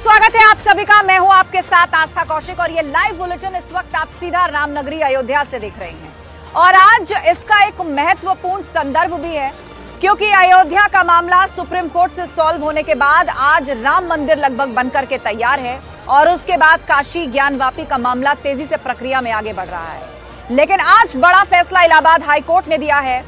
स्वागत है आप सभी का। मैं हूं आपके साथ आस्था कौशिक और ये लाइव बुलेटिन इस वक्त आप सीधा रामनगरी अयोध्या से देख रहे हैं। और आज इसका एक महत्वपूर्ण संदर्भ भी है क्योंकि अयोध्या का मामला सुप्रीम कोर्ट से सॉल्व होने के बाद आज राम मंदिर लगभग बनकर के तैयार है और उसके बाद काशी ज्ञानवापी का मामला तेजी से प्रक्रिया में आगे बढ़ रहा है। लेकिन आज बड़ा फैसला इलाहाबाद हाईकोर्ट ने दिया है।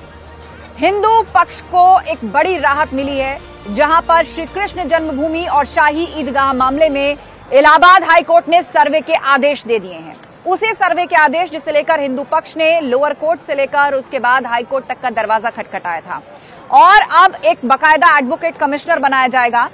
हिंदू पक्ष को एक बड़ी राहत मिली है, जहां पर श्री कृष्ण जन्मभूमि और शाही ईदगाह मामले में इलाहाबाद हाईकोर्ट ने सर्वे के आदेश दे दिए हैं। उसी सर्वे के आदेश जिसे लेकर हिंदू पक्ष ने लोअर कोर्ट से लेकर उसके बाद हाईकोर्ट तक का दरवाजा खटखटाया था और अब एक बाकायदा एडवोकेट कमिश्नर बनाया जाएगा।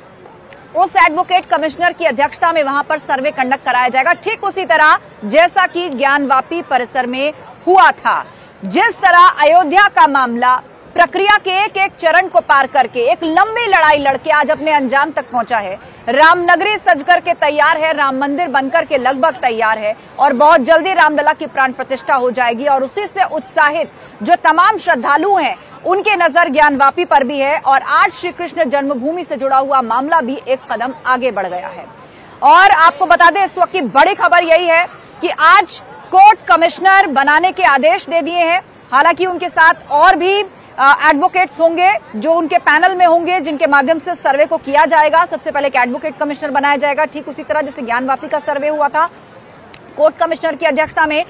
उस एडवोकेट कमिश्नर की अध्यक्षता में वहां पर सर्वे कंडक्ट कराया जाएगा, ठीक उसी तरह जैसा कि ज्ञानवापी परिसर में हुआ था। जिस तरह अयोध्या का मामला प्रक्रिया के एक एक चरण को पार करके एक लंबी लड़ाई लड़के आज अपने अंजाम तक पहुंचा है। रामनगरी सज करके तैयार है, राम मंदिर बनकर के लगभग तैयार है और बहुत जल्दी रामलला की प्राण प्रतिष्ठा हो जाएगी। और उसी से उत्साहित जो तमाम श्रद्धालु हैं उनके नजर ज्ञानवापी पर भी है और आज श्री कृष्ण जन्मभूमि से जुड़ा हुआ मामला भी एक कदम आगे बढ़ गया है। और आपको बता दें इस वक्त की बड़ी खबर यही है कि आज कोर्ट कमिश्नर बनाने के आदेश दे दिए हैं। हालांकि उनके साथ और भी एडवोकेट्स होंगे जो उनके पैनल में होंगे जिनके माध्यम से सर्वे को किया जाएगा। सबसे पहले एक एडवोकेट कमिश्नर बनाया जाएगा, ठीक उसी तरह जैसे ज्ञानवापी का सर्वे हुआ था। कोर्ट कमिश्नर की अध्यक्षता में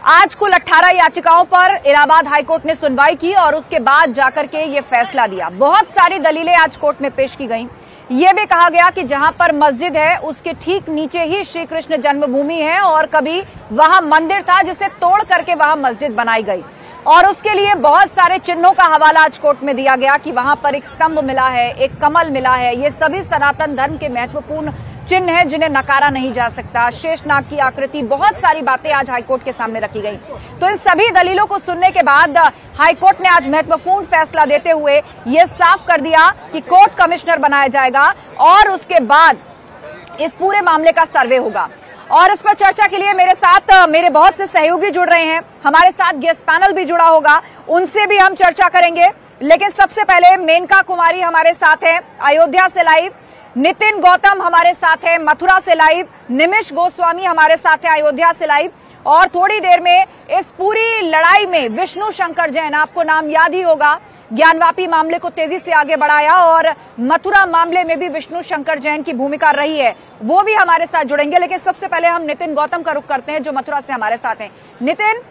आज कुल 18 याचिकाओं पर इलाहाबाद हाईकोर्ट ने सुनवाई की और उसके बाद जाकर के ये फैसला दिया। बहुत सारी दलीलें आज कोर्ट में पेश की गई। ये भी कहा गया कि जहां पर मस्जिद है उसके ठीक नीचे ही श्री कृष्ण जन्मभूमि है और कभी वहां मंदिर था जिसे तोड़ करके वहां मस्जिद बनाई गई और उसके लिए बहुत सारे चिन्हों का हवाला आज कोर्ट में दिया गया कि वहां पर एक स्तंभ मिला है, एक कमल मिला है। ये सभी सनातन धर्म के महत्वपूर्ण चिन्ह हैं जिन्हें नकारा नहीं जा सकता। शेषनाग की आकृति, बहुत सारी बातें आज हाईकोर्ट के सामने रखी गई। तो इन सभी दलीलों को सुनने के बाद हाईकोर्ट ने आज महत्वपूर्ण फैसला देते हुए ये साफ कर दिया कि कोर्ट कमिश्नर बनाया जाएगा और उसके बाद इस पूरे मामले का सर्वे होगा। और इस पर चर्चा के लिए मेरे साथ मेरे बहुत से सहयोगी जुड़ रहे हैं। हमारे साथ गेस्ट पैनल भी जुड़ा होगा, उनसे भी हम चर्चा करेंगे। लेकिन सबसे पहले मेनका कुमारी हमारे साथ हैं अयोध्या से लाइव, नितिन गौतम हमारे साथ हैं मथुरा से लाइव, निमिष गोस्वामी हमारे साथ हैं अयोध्या से लाइव और थोड़ी देर में इस पूरी लड़ाई में विष्णु शंकर जैन, आपको नाम याद ही होगा, ज्ञानवापी मामले को तेजी से आगे बढ़ाया और मथुरा मामले में भी विष्णु शंकर जैन की भूमिका रही है, वो भी हमारे साथ जुड़ेंगे। लेकिन सबसे पहले हम नितिन गौतम का रुख करते हैं जो मथुरा से हमारे साथ हैं। नितिन,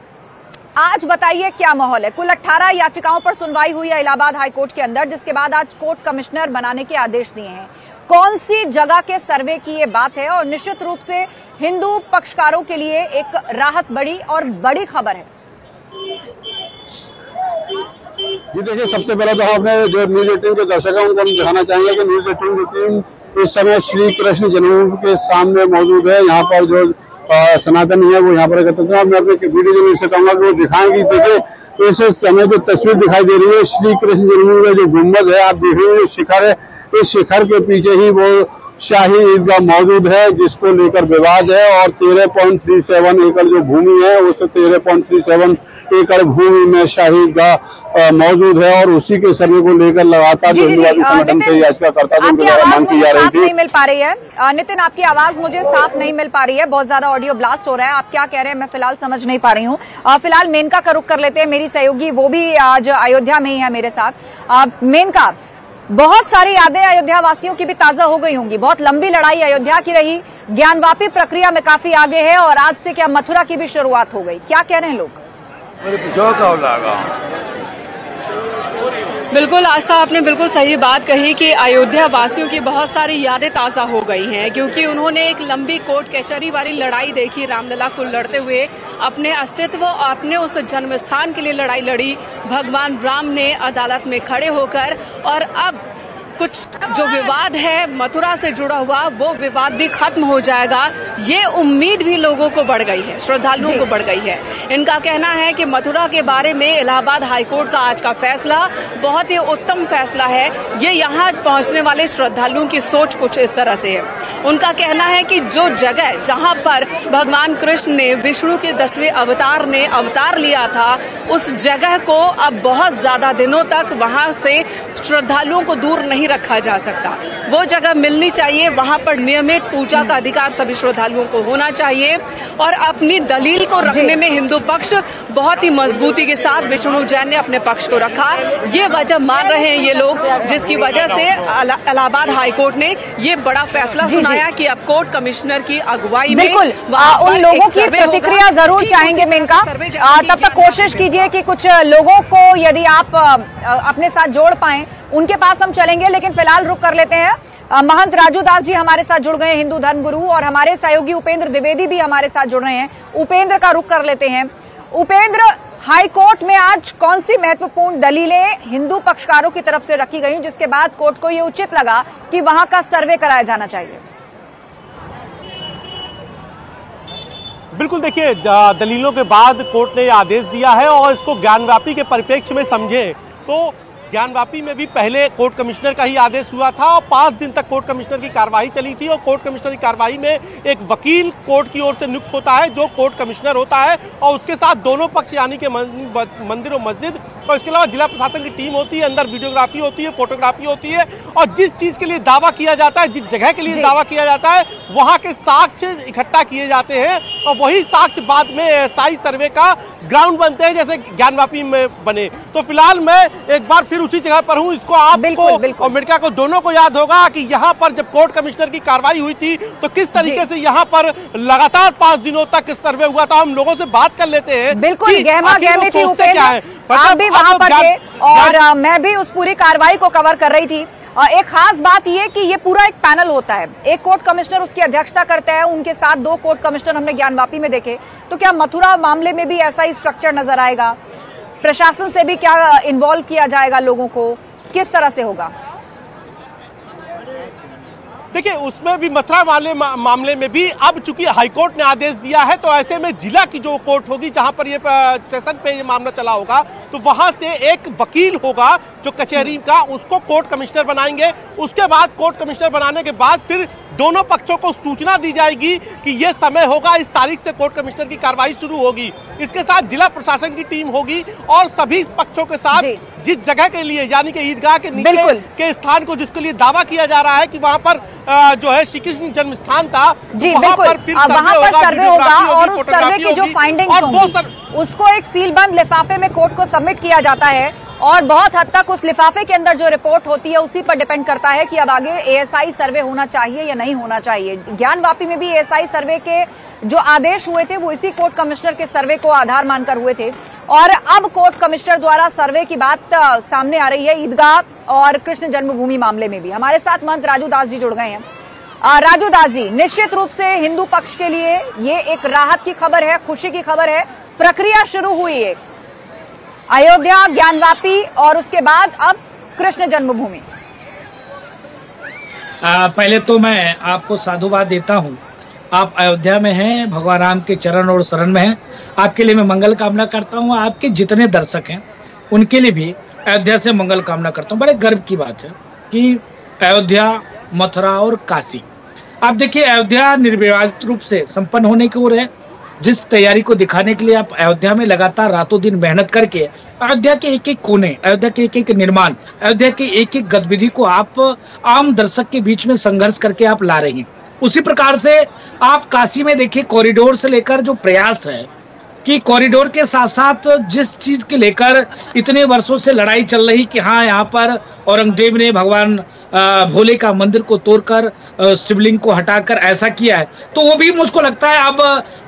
आज बताइए क्या माहौल है? कुल 18 याचिकाओं पर सुनवाई हुई है इलाहाबाद हाईकोर्ट के अंदर, जिसके बाद आज कोर्ट कमिश्नर बनाने के आदेश दिए हैं। कौन सी जगह के सर्वे की ये बात है और निश्चित रूप से हिंदू पक्षकारों के लिए एक राहत बड़ी और बड़ी खबर है। जी देखिए, सबसे पहले तो अपने जो न्यूज 18 के दर्शक हैं उनको हम दिखाना चाहेंगे कि न्यूज 18 की टीम इस समय श्री कृष्ण जन्मभूमि के सामने मौजूद है। यहाँ पर जो सनातनी है वो यहाँ पर एकत्रित है। मैं अपने वीडियो जर्नलिस्ट से कहूंगा कि वो दिखाएंगे। देखिए इस समय जो तस्वीर दिखाई दे रही है श्री कृष्ण जन्मभूमि का जो गुम्बद है, आप देख रहे हैं शिखर है, इस शिखर के पीछे ही वो शाही ईदगाह मौजूद है जिसको लेकर विवाद है और 13.37 एकड़ जो भूमि है उस 13.37 एकड़ भूमि में शाही ईदगाह मौजूद है और उसी के सर्वे को लेकर लगातार जो हिंदुवादी संगठन के याचिकाकर्ता द्वारा मांग की जा रही थी। नहीं मिल पा रही है नितिन, आपकी आवाज मुझे साफ नहीं मिल पा रही है, बहुत ज्यादा ऑडियो ब्लास्ट हो रहा है। आप क्या कह रहे हैं मैं फिलहाल समझ नहीं पा रही हूँ। फिलहाल मेनका का रुख कर लेते हैं, मेरी सहयोगी वो भी आज अयोध्या में ही है मेरे साथ। मेनका, बहुत सारी यादें अयोध्या वासियों की भी ताजा हो गई होंगी। बहुत लंबी लड़ाई अयोध्या की रही, ज्ञानवापी प्रक्रिया में काफी आगे है और आज से क्या मथुरा की भी शुरुआत हो गई, क्या कह रहे हैं लोग? बिल्कुल आस्था, आपने बिल्कुल सही बात कही कि अयोध्या वासियों की बहुत सारी यादें ताज़ा हो गई हैं क्योंकि उन्होंने एक लंबी कोर्ट कचहरी वाली लड़ाई देखी, रामलला को लड़ते हुए अपने अस्तित्व और अपने उस जन्म स्थान के लिए लड़ाई लड़ी भगवान राम ने अदालत में खड़े होकर। और अब कुछ जो विवाद है मथुरा से जुड़ा हुआ वो विवाद भी खत्म हो जाएगा, ये उम्मीद भी लोगों को बढ़ गई है, श्रद्धालुओं को बढ़ गई है। इनका कहना है कि मथुरा के बारे में इलाहाबाद हाईकोर्ट का आज का फैसला बहुत ही उत्तम फैसला है। ये यहाँ पहुँचने वाले श्रद्धालुओं की सोच कुछ इस तरह से है। उनका कहना है कि जो जगह जहाँ पर भगवान कृष्ण ने, विष्णु के 10वें अवतार ने अवतार लिया था, उस जगह को अब बहुत ज्यादा दिनों तक वहाँ से श्रद्धालुओं को दूर नहीं रखा जा सकता। वो जगह मिलनी चाहिए, वहाँ पर नियमित पूजा का अधिकार सभी श्रद्धालुओं को होना चाहिए और अपनी दलील को रखने में हिंदू पक्ष बहुत ही मजबूती के साथ विष्णु जैन ने अपने पक्ष को रखा। ये वजह मान रहे हैं ये लोग, जिसकी वजह से इलाहाबाद हाईकोर्ट ने ये बड़ा फैसला सुनाया कि अब कोर्ट कमिश्नर की अगुवाई में उन लोगों की प्रतिक्रिया जरूर चाहेंगे मेनका। तब तक कोशिश कीजिए कि कुछ लोगों को यदि आप अपने साथ जोड़ पाएं, उनके पास हम चलेंगे, लेकिन फिलहाल रुक कर लेते हैं। महंत राजू दास जी हमारे साथ जुड़ गए, हिंदू धर्म गुरु, और हमारे सहयोगी उपेंद्र द्विवेदी भी हमारे साथ जुड़ रहे हैं। उपेंद्र का रुख कर लेते हैं। उपेंद्र, हाईकोर्ट में आज कौन सी महत्वपूर्ण दलीलें हिंदू पक्षकारों की तरफ से रखी गई, जिसके बाद कोर्ट को यह उचित लगा कि वहां का सर्वे कराया जाना चाहिए? बिल्कुल, देखिए, दलीलों के बाद कोर्ट ने आदेश दिया है और इसको ज्ञानवापी के परिप्रेक्ष्य में समझे तो ज्ञानवापी में भी पहले कोर्ट कमिश्नर का ही आदेश हुआ था और 5 दिन तक कोर्ट कमिश्नर की कार्रवाई चली थी। और कोर्ट कमिश्नर की कार्रवाई में एक वकील कोर्ट की ओर से नियुक्त होता है जो कोर्ट कमिश्नर होता है, और उसके साथ दोनों पक्ष यानी कि मंदिर और मस्जिद, और इसके अलावा जिला प्रशासन की टीम होती है, अंदर वीडियोग्राफी होती है, फोटोग्राफी होती है, और जिस चीज़ के लिए दावा किया जाता है, जिस जगह के लिए दावा किया जाता है, वहाँ के साक्ष्य इकट्ठा किए जाते हैं और वही साक्ष्य बाद में एएसआई सर्वे का ग्राउंड बनते हैं, जैसे ज्ञानवापी में बने। तो फिलहाल मैं एक बार फिर उसी जगह पर हूँ। इसको आपको और मेडका को दोनों को याद होगा कि यहाँ पर जब कोर्ट कमिश्नर की कार्रवाई हुई थी तो किस तरीके से यहाँ पर लगातार 5 दिनों तक सर्वे हुआ था। हम लोगों से बात कर लेते हैं। बिल्कुल गहमा गहमी थी उपेंद्र, आप भी वहां पर थे और मैं भी उस पूरी कार्रवाई को कवर कर रही थी। एक खास बात यह कि ये पूरा एक पैनल होता है, एक कोर्ट कमिश्नर उसकी अध्यक्षता करता है, उनके साथ 2 कोर्ट कमिश्नर हमने ज्ञानवापी में देखे। तो क्या मथुरा मामले में भी ऐसा ही स्ट्रक्चर नजर आएगा? प्रशासन से भी क्या इन्वॉल्व किया जाएगा लोगों को, किस तरह से होगा? देखिए, उसमें भी मथुरा मामले में भी अब चूंकि हाईकोर्ट ने आदेश दिया है तो ऐसे में जिला की जो कोर्ट होगी जहां पर ये सेशन पे ये मामला चला होगा, तो वहां से एक वकील होगा जो कचहरी का, उसको कोर्ट कमिश्नर बनाएंगे। उसके बाद कोर्ट कमिश्नर बनाने के बाद फिर दोनों पक्षों को सूचना दी जाएगी कि ये समय होगा, इस तारीख से कोर्ट कमिश्नर की कार्रवाई शुरू होगी। इसके साथ जिला प्रशासन की टीम होगी और सभी पक्षों के साथ जिस जगह के लिए यानी कि ईदगाह के नीचे के स्थान को जिसके लिए दावा किया जा रहा है कि वहां पर जो है श्री कृष्ण जन्म स्थान था, वहां पर फिर सर्वे होगा और उस सर्वे की जो फाइंडिंग्स होंगी उसको एक सीलबंद लिफाफे में कोर्ट को सबमिट किया जाता है और बहुत हद तक उस लिफाफे के अंदर जो रिपोर्ट होती है उसी पर डिपेंड करता है कि अब आगे एएसआई सर्वे होना चाहिए या नहीं होना चाहिए। ज्ञानवापी में भी एएसआई सर्वे के जो आदेश हुए थे वो इसी कोर्ट कमिश्नर के सर्वे को आधार मानकर हुए थे और अब कोर्ट कमिश्नर द्वारा सर्वे की बात सामने आ रही है ईदगाह और कृष्ण जन्मभूमि मामले में भी। हमारे साथ महंत राजू दास जी जुड़ गए हैं। राजू दास जी, निश्चित रूप से हिंदू पक्ष के लिए ये एक राहत की खबर है, खुशी की खबर है। प्रक्रिया शुरू हुई है, अयोध्या, ज्ञानवापी और उसके बाद अब कृष्ण जन्मभूमि। पहले तो मैं आपको साधुवाद देता हूं। आप अयोध्या में हैं, भगवान राम के चरण और शरण में हैं। आपके लिए मैं मंगल कामना करता हूं। आपके जितने दर्शक हैं उनके लिए भी अयोध्या से मंगल कामना करता हूं। बड़े गर्व की बात है कि अयोध्या, मथुरा और काशी, आप देखिए अयोध्या निर्विवाद रूप से संपन्न होने की ओर है। जिस तैयारी को दिखाने के लिए आप अयोध्या में लगातार रातों दिन मेहनत करके अयोध्या के एक एक कोने, अयोध्या के एक एक निर्माण, अयोध्या के एक एक गतिविधि को आप आम दर्शक के बीच में संघर्ष करके आप ला रही हैं, उसी प्रकार से आप काशी में देखिए कॉरिडोर से लेकर जो प्रयास है कि कॉरिडोर के साथ साथ जिस चीज के लेकर इतने वर्षों से लड़ाई चल रही कि हाँ यहाँ पर औरंगजेब ने भगवान भोले का मंदिर को तोड़कर शिवलिंग को हटाकर ऐसा किया है, तो वो भी मुझको लगता है अब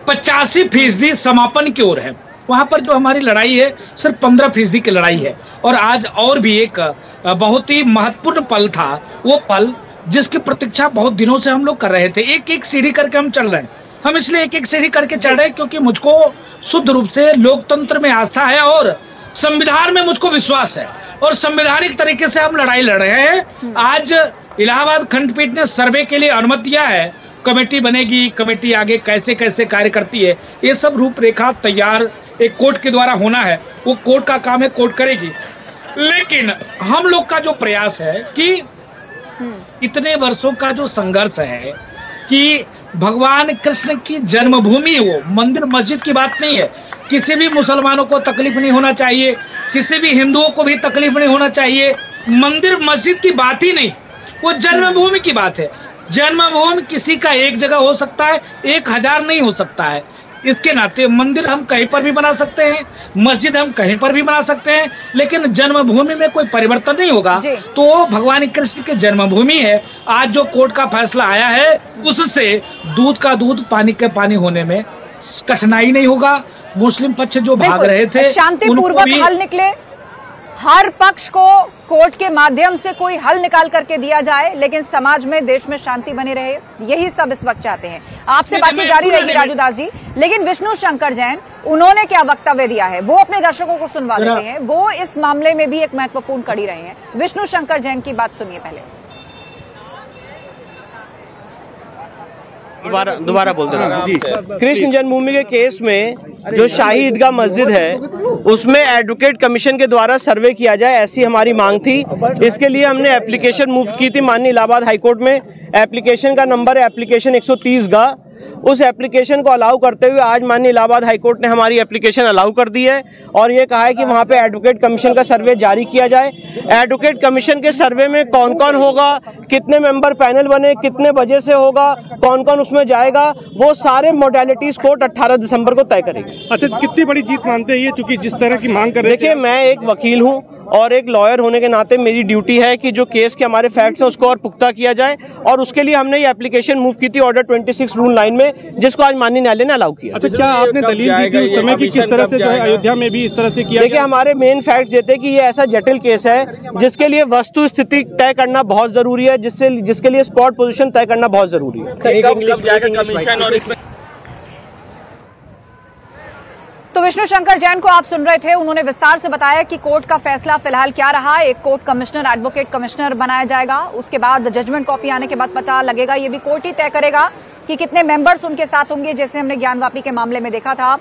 85% समापन की ओर है। वहां पर जो हमारी लड़ाई है सिर्फ 15% की लड़ाई है। और आज और भी एक बहुत ही महत्वपूर्ण पल था, वो पल जिसकी प्रतीक्षा बहुत दिनों से हम लोग कर रहे थे। एक एक सीढ़ी करके हम चल रहे हैं। हम इसलिए एक एक सीढ़ी करके चल रहे हैं क्योंकि मुझको शुद्ध रूप से लोकतंत्र में आस्था है और संविधान में मुझको विश्वास है और संवैधानिक तरीके से हम लड़ाई लड़ रहे हैं। आज इलाहाबाद खंडपीठ ने सर्वे के लिए अनुमति दिया है, कमेटी बनेगी, कमेटी आगे कैसे कैसे कार्य करती है ये सब रूपरेखा तैयार एक कोर्ट के द्वारा होना है, वो कोर्ट का काम है, कोर्ट करेगी। लेकिन हम लोग का जो प्रयास है कि इतने वर्षों का जो संघर्ष है कि भगवान कृष्ण की जन्मभूमि, वो मंदिर मस्जिद की बात नहीं है, किसी भी मुसलमानों को तकलीफ नहीं होना चाहिए, किसी भी हिंदुओं को भी तकलीफ नहीं होना चाहिए, मंदिर मस्जिद की बात ही नहीं, वो जन्मभूमि की बात है। जन्मभूमि किसी का एक जगह हो सकता है, 1000 नहीं हो सकता है। इसके नाते मंदिर हम कहीं पर भी बना सकते हैं, मस्जिद हम कहीं पर भी बना सकते हैं, लेकिन जन्मभूमि में कोई परिवर्तन नहीं होगा। तो भगवान कृष्ण की जन्मभूमि है। आज जो कोर्ट का फैसला आया है उससे दूध का दूध पानी के पानी होने में कठिनाई नहीं होगा। मुस्लिम पक्ष जो भाग रहे थे शांतिपूर्वक हल निकले, हर पक्ष को कोर्ट के माध्यम से कोई हल निकाल करके दिया जाए, लेकिन समाज में, देश में शांति बनी रहे, यही सब इस वक्त चाहते हैं। आपसे बातचीत जारी रहेगी राजू दास जी, लेकिन विष्णु शंकर जैन, उन्होंने क्या वक्तव्य दिया है वो अपने दर्शकों को सुनवा देते हैं। वो इस मामले में भी एक महत्वपूर्ण कड़ी रहे हैं। विष्णु शंकर जैन की बात सुनिए पहले। दोबारा बोलते रहो। कृष्ण जन्मभूमि के केस में जो शाही ईदगाह मस्जिद है उसमें एडवोकेट कमीशन के द्वारा सर्वे किया जाए, ऐसी हमारी मांग थी। इसके लिए हमने एप्लीकेशन मूव की थी माननीय इलाहाबाद हाईकोर्ट में। एप्लीकेशन का नंबर है एप्लीकेशन 130 उस एप्लीकेशन को अलाउ करते हुए आज माननीय इलाहाबाद हाईकोर्ट ने हमारी एप्लीकेशन अलाउ कर दी है और ये कहा है कि वहाँ पे एडवोकेट कमीशन का सर्वे जारी किया जाए। एडवोकेट कमीशन के सर्वे में कौन कौन होगा, कितने मेंबर पैनल बने, कितने बजे से होगा, कौन कौन उसमें जाएगा, वो सारे मोडालिटीज कोर्ट 18 दिसंबर को तय करेगी। अच्छा, कितनी बड़ी जीत मानते हैं ये, क्योंकि जिस तरह की मांग कर रहे हैं? देखिए, मैं एक वकील हूँ और एक लॉयर होने के नाते मेरी ड्यूटी है कि जो केस के हमारे फैक्ट्स हैं उसको और पुख्ता किया जाए, और उसके लिए हमने ये एप्लीकेशन मूव की थी ऑर्डर 26 रूल 9 में, जिसको आज माननीय न्यायालय ने अलाउ किया। अच्छा, क्या आपने दलील दी थी उस समय कि किस तरह से जो है अयोध्या में भी इस तरह से किया? देखिए, हमारे मेन फैक्ट्स ये थे कि ये ऐसा जटिल केस है जिसके लिए वस्तु स्थिति तय करना बहुत जरूरी है, जिसके लिए स्पॉट पोजीशन तय करना बहुत जरूरी है। तो विष्णु शंकर जैन को आप सुन रहे थे, उन्होंने विस्तार से बताया कि कोर्ट का फैसला फिलहाल क्या रहा। एक कोर्ट कमिश्नर, एडवोकेट कमिश्नर बनाया जाएगा, उसके बाद जजमेंट कॉपी आने के बाद पता लगेगा। ये भी कोर्ट ही तय करेगा कि कितने मेंबर्स उनके साथ होंगे, जैसे हमने ज्ञानवापी के मामले में देखा था।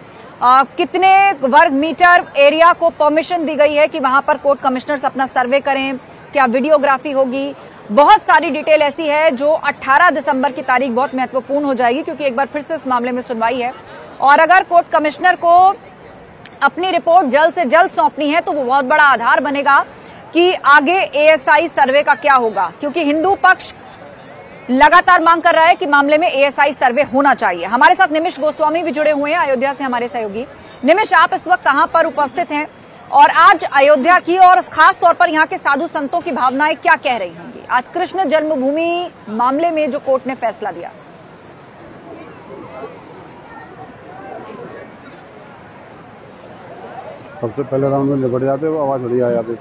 कितने वर्ग मीटर एरिया को परमिशन दी गई है कि वहां पर कोर्ट कमिश्नर्स अपना सर्वे करें, क्या वीडियोग्राफी होगी। बहुत सारी डिटेल ऐसी है जो 18 दिसंबर की तारीख बहुत महत्वपूर्ण हो जाएगी, क्योंकि एक बार फिर से इस मामले में सुनवाई है और अगर कोर्ट कमिश्नर को अपनी रिपोर्ट जल्द से जल्द सौंपनी है तो वो बहुत बड़ा आधार बनेगा कि आगे एएसआई सर्वे का क्या होगा, क्योंकि हिंदू पक्ष लगातार मांग कर रहा है कि मामले में एएसआई सर्वे होना चाहिए। हमारे साथ निमिष गोस्वामी भी जुड़े हुए हैं अयोध्या से, हमारे सहयोगी। निमिष, आप इस वक्त कहां पर उपस्थित हैं और आज अयोध्या की और खास तौर पर यहाँ के साधु संतों की भावनाएं क्या कह रही होंगी आज कृष्ण जन्मभूमि मामले में जो कोर्ट ने फैसला दिया? सबसे पहले राउंड में निपट जाते वो आवाज बढ़िया आ जाती।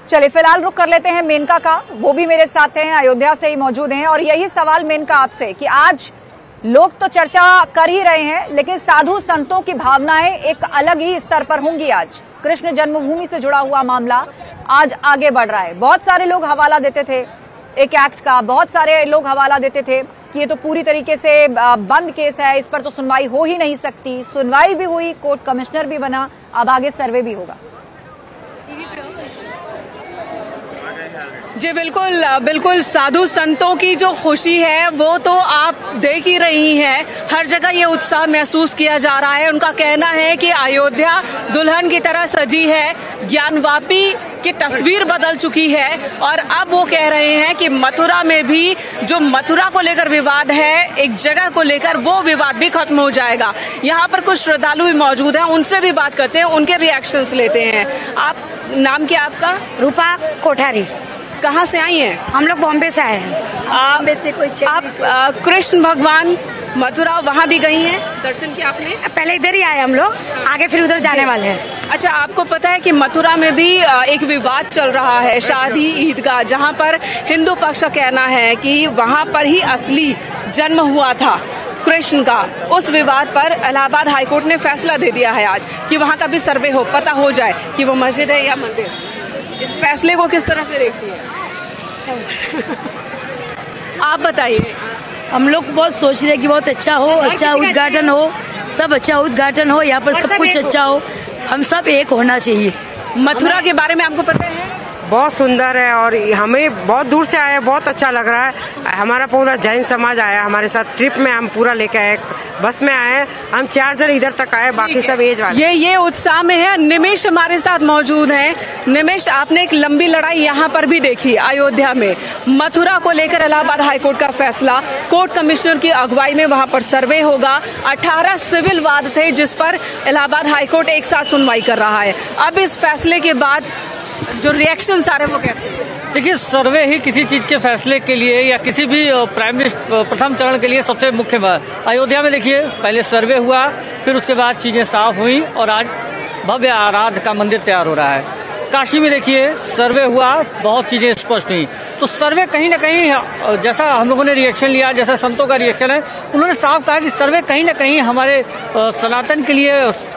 चलिए फिलहाल रुक कर लेते हैं मेनका का, वो भी मेरे साथ हैं, अयोध्या से ही मौजूद हैं और यही सवाल मेनका आपसे कि आज लोग तो चर्चा कर ही रहे हैं, लेकिन साधु संतों की भावनाएं एक अलग ही स्तर पर होंगी। आज कृष्ण जन्मभूमि से जुड़ा हुआ मामला आज आगे बढ़ रहा है। बहुत सारे लोग हवाला देते थे एक एक्ट का, बहुत सारे लोग हवाला देते थे कि ये तो पूरी तरीके से बंद केस है, इस पर तो सुनवाई हो ही नहीं सकती। सुनवाई भी हुई, कोर्ट कमिश्नर भी बना, अब आगे सर्वे भी होगा। जी बिल्कुल बिल्कुल, साधु संतों की जो खुशी है वो तो आप देख ही रही हैं। हर जगह ये उत्साह महसूस किया जा रहा है। उनका कहना है कि अयोध्या दुल्हन की तरह सजी है, ज्ञानवापी की तस्वीर बदल चुकी है और अब वो कह रहे हैं कि मथुरा में भी जो मथुरा को लेकर विवाद है, एक जगह को लेकर, वो विवाद भी खत्म हो जाएगा। यहाँ पर कुछ श्रद्धालु भी मौजूद हैं, उनसे भी बात करते हैं, उनके रिएक्शंस लेते हैं। आप, नाम क्या आपका? रूपा कोठारी। कहाँ से आई हैं? हम लोग बॉम्बे से आए हैं। बॉम्बे से कोई आप कृष्ण भगवान मथुरा वहाँ भी गई हैं, दर्शन किया आपने? पहले इधर ही आए हम लोग, आगे फिर उधर जाने वाले हैं। अच्छा, आपको पता है कि मथुरा में भी एक विवाद चल रहा है, शादी ईदगाह, जहाँ पर हिंदू पक्ष का कहना है कि वहाँ पर ही असली जन्म हुआ था कृष्ण का। उस विवाद पर इलाहाबाद हाईकोर्ट ने फैसला दे दिया है आज कि वहाँ का भी सर्वे हो, पता हो जाए कि वो मस्जिद है या मंदिर। इस फैसले को किस तरह से देखती है आप बताइए? हम लोग बहुत सोच रहे हैं कि बहुत अच्छा हो, अच्छा उद्घाटन हो, सब अच्छा उद्घाटन हो, यहाँ पर सब कुछ अच्छा हो, हम सब एक होना चाहिए। मथुरा के बारे में आपको पता है? बहुत सुंदर है और हमें बहुत दूर से आए, बहुत अच्छा लग रहा है। हमारा पूरा जैन समाज आया हमारे साथ ट्रिप में, हम पूरा लेके आए, बस में आए, हम 4 जन इधर तक आए, बाकी सब एज वाले। ये उत्साह में है। निमेश हमारे साथ मौजूद हैं। निमेश, आपने एक लंबी लड़ाई यहाँ पर भी देखी अयोध्या में, मथुरा को लेकर इलाहाबाद हाईकोर्ट का फैसला, कोर्ट कमिश्नर की अगुवाई में वहाँ पर सर्वे होगा, 18 सिविल वाद थे जिस पर इलाहाबाद हाईकोर्ट एक साथ सुनवाई कर रहा है। अब इस फैसले के बाद जो रिएक्शन आ रहे हैं वो कैसे? देखिए, सर्वे ही किसी चीज के फैसले के लिए या किसी भी प्रथम चरण के लिए सबसे मुख्य बात। अयोध्या में देखिए, पहले सर्वे हुआ, फिर उसके बाद चीजें साफ हुई और आज भव्य आराध्य का मंदिर तैयार हो रहा है। काशी में देखिए, सर्वे हुआ, बहुत चीजें स्पष्ट हुई। तो सर्वे कहीं ना कहीं, जैसा हम लोगों ने रिएक्शन लिया, जैसा संतों का रिएक्शन है, उन्होंने साफ कहा कि सर्वे कहीं ना कहीं हमारे सनातन के लिए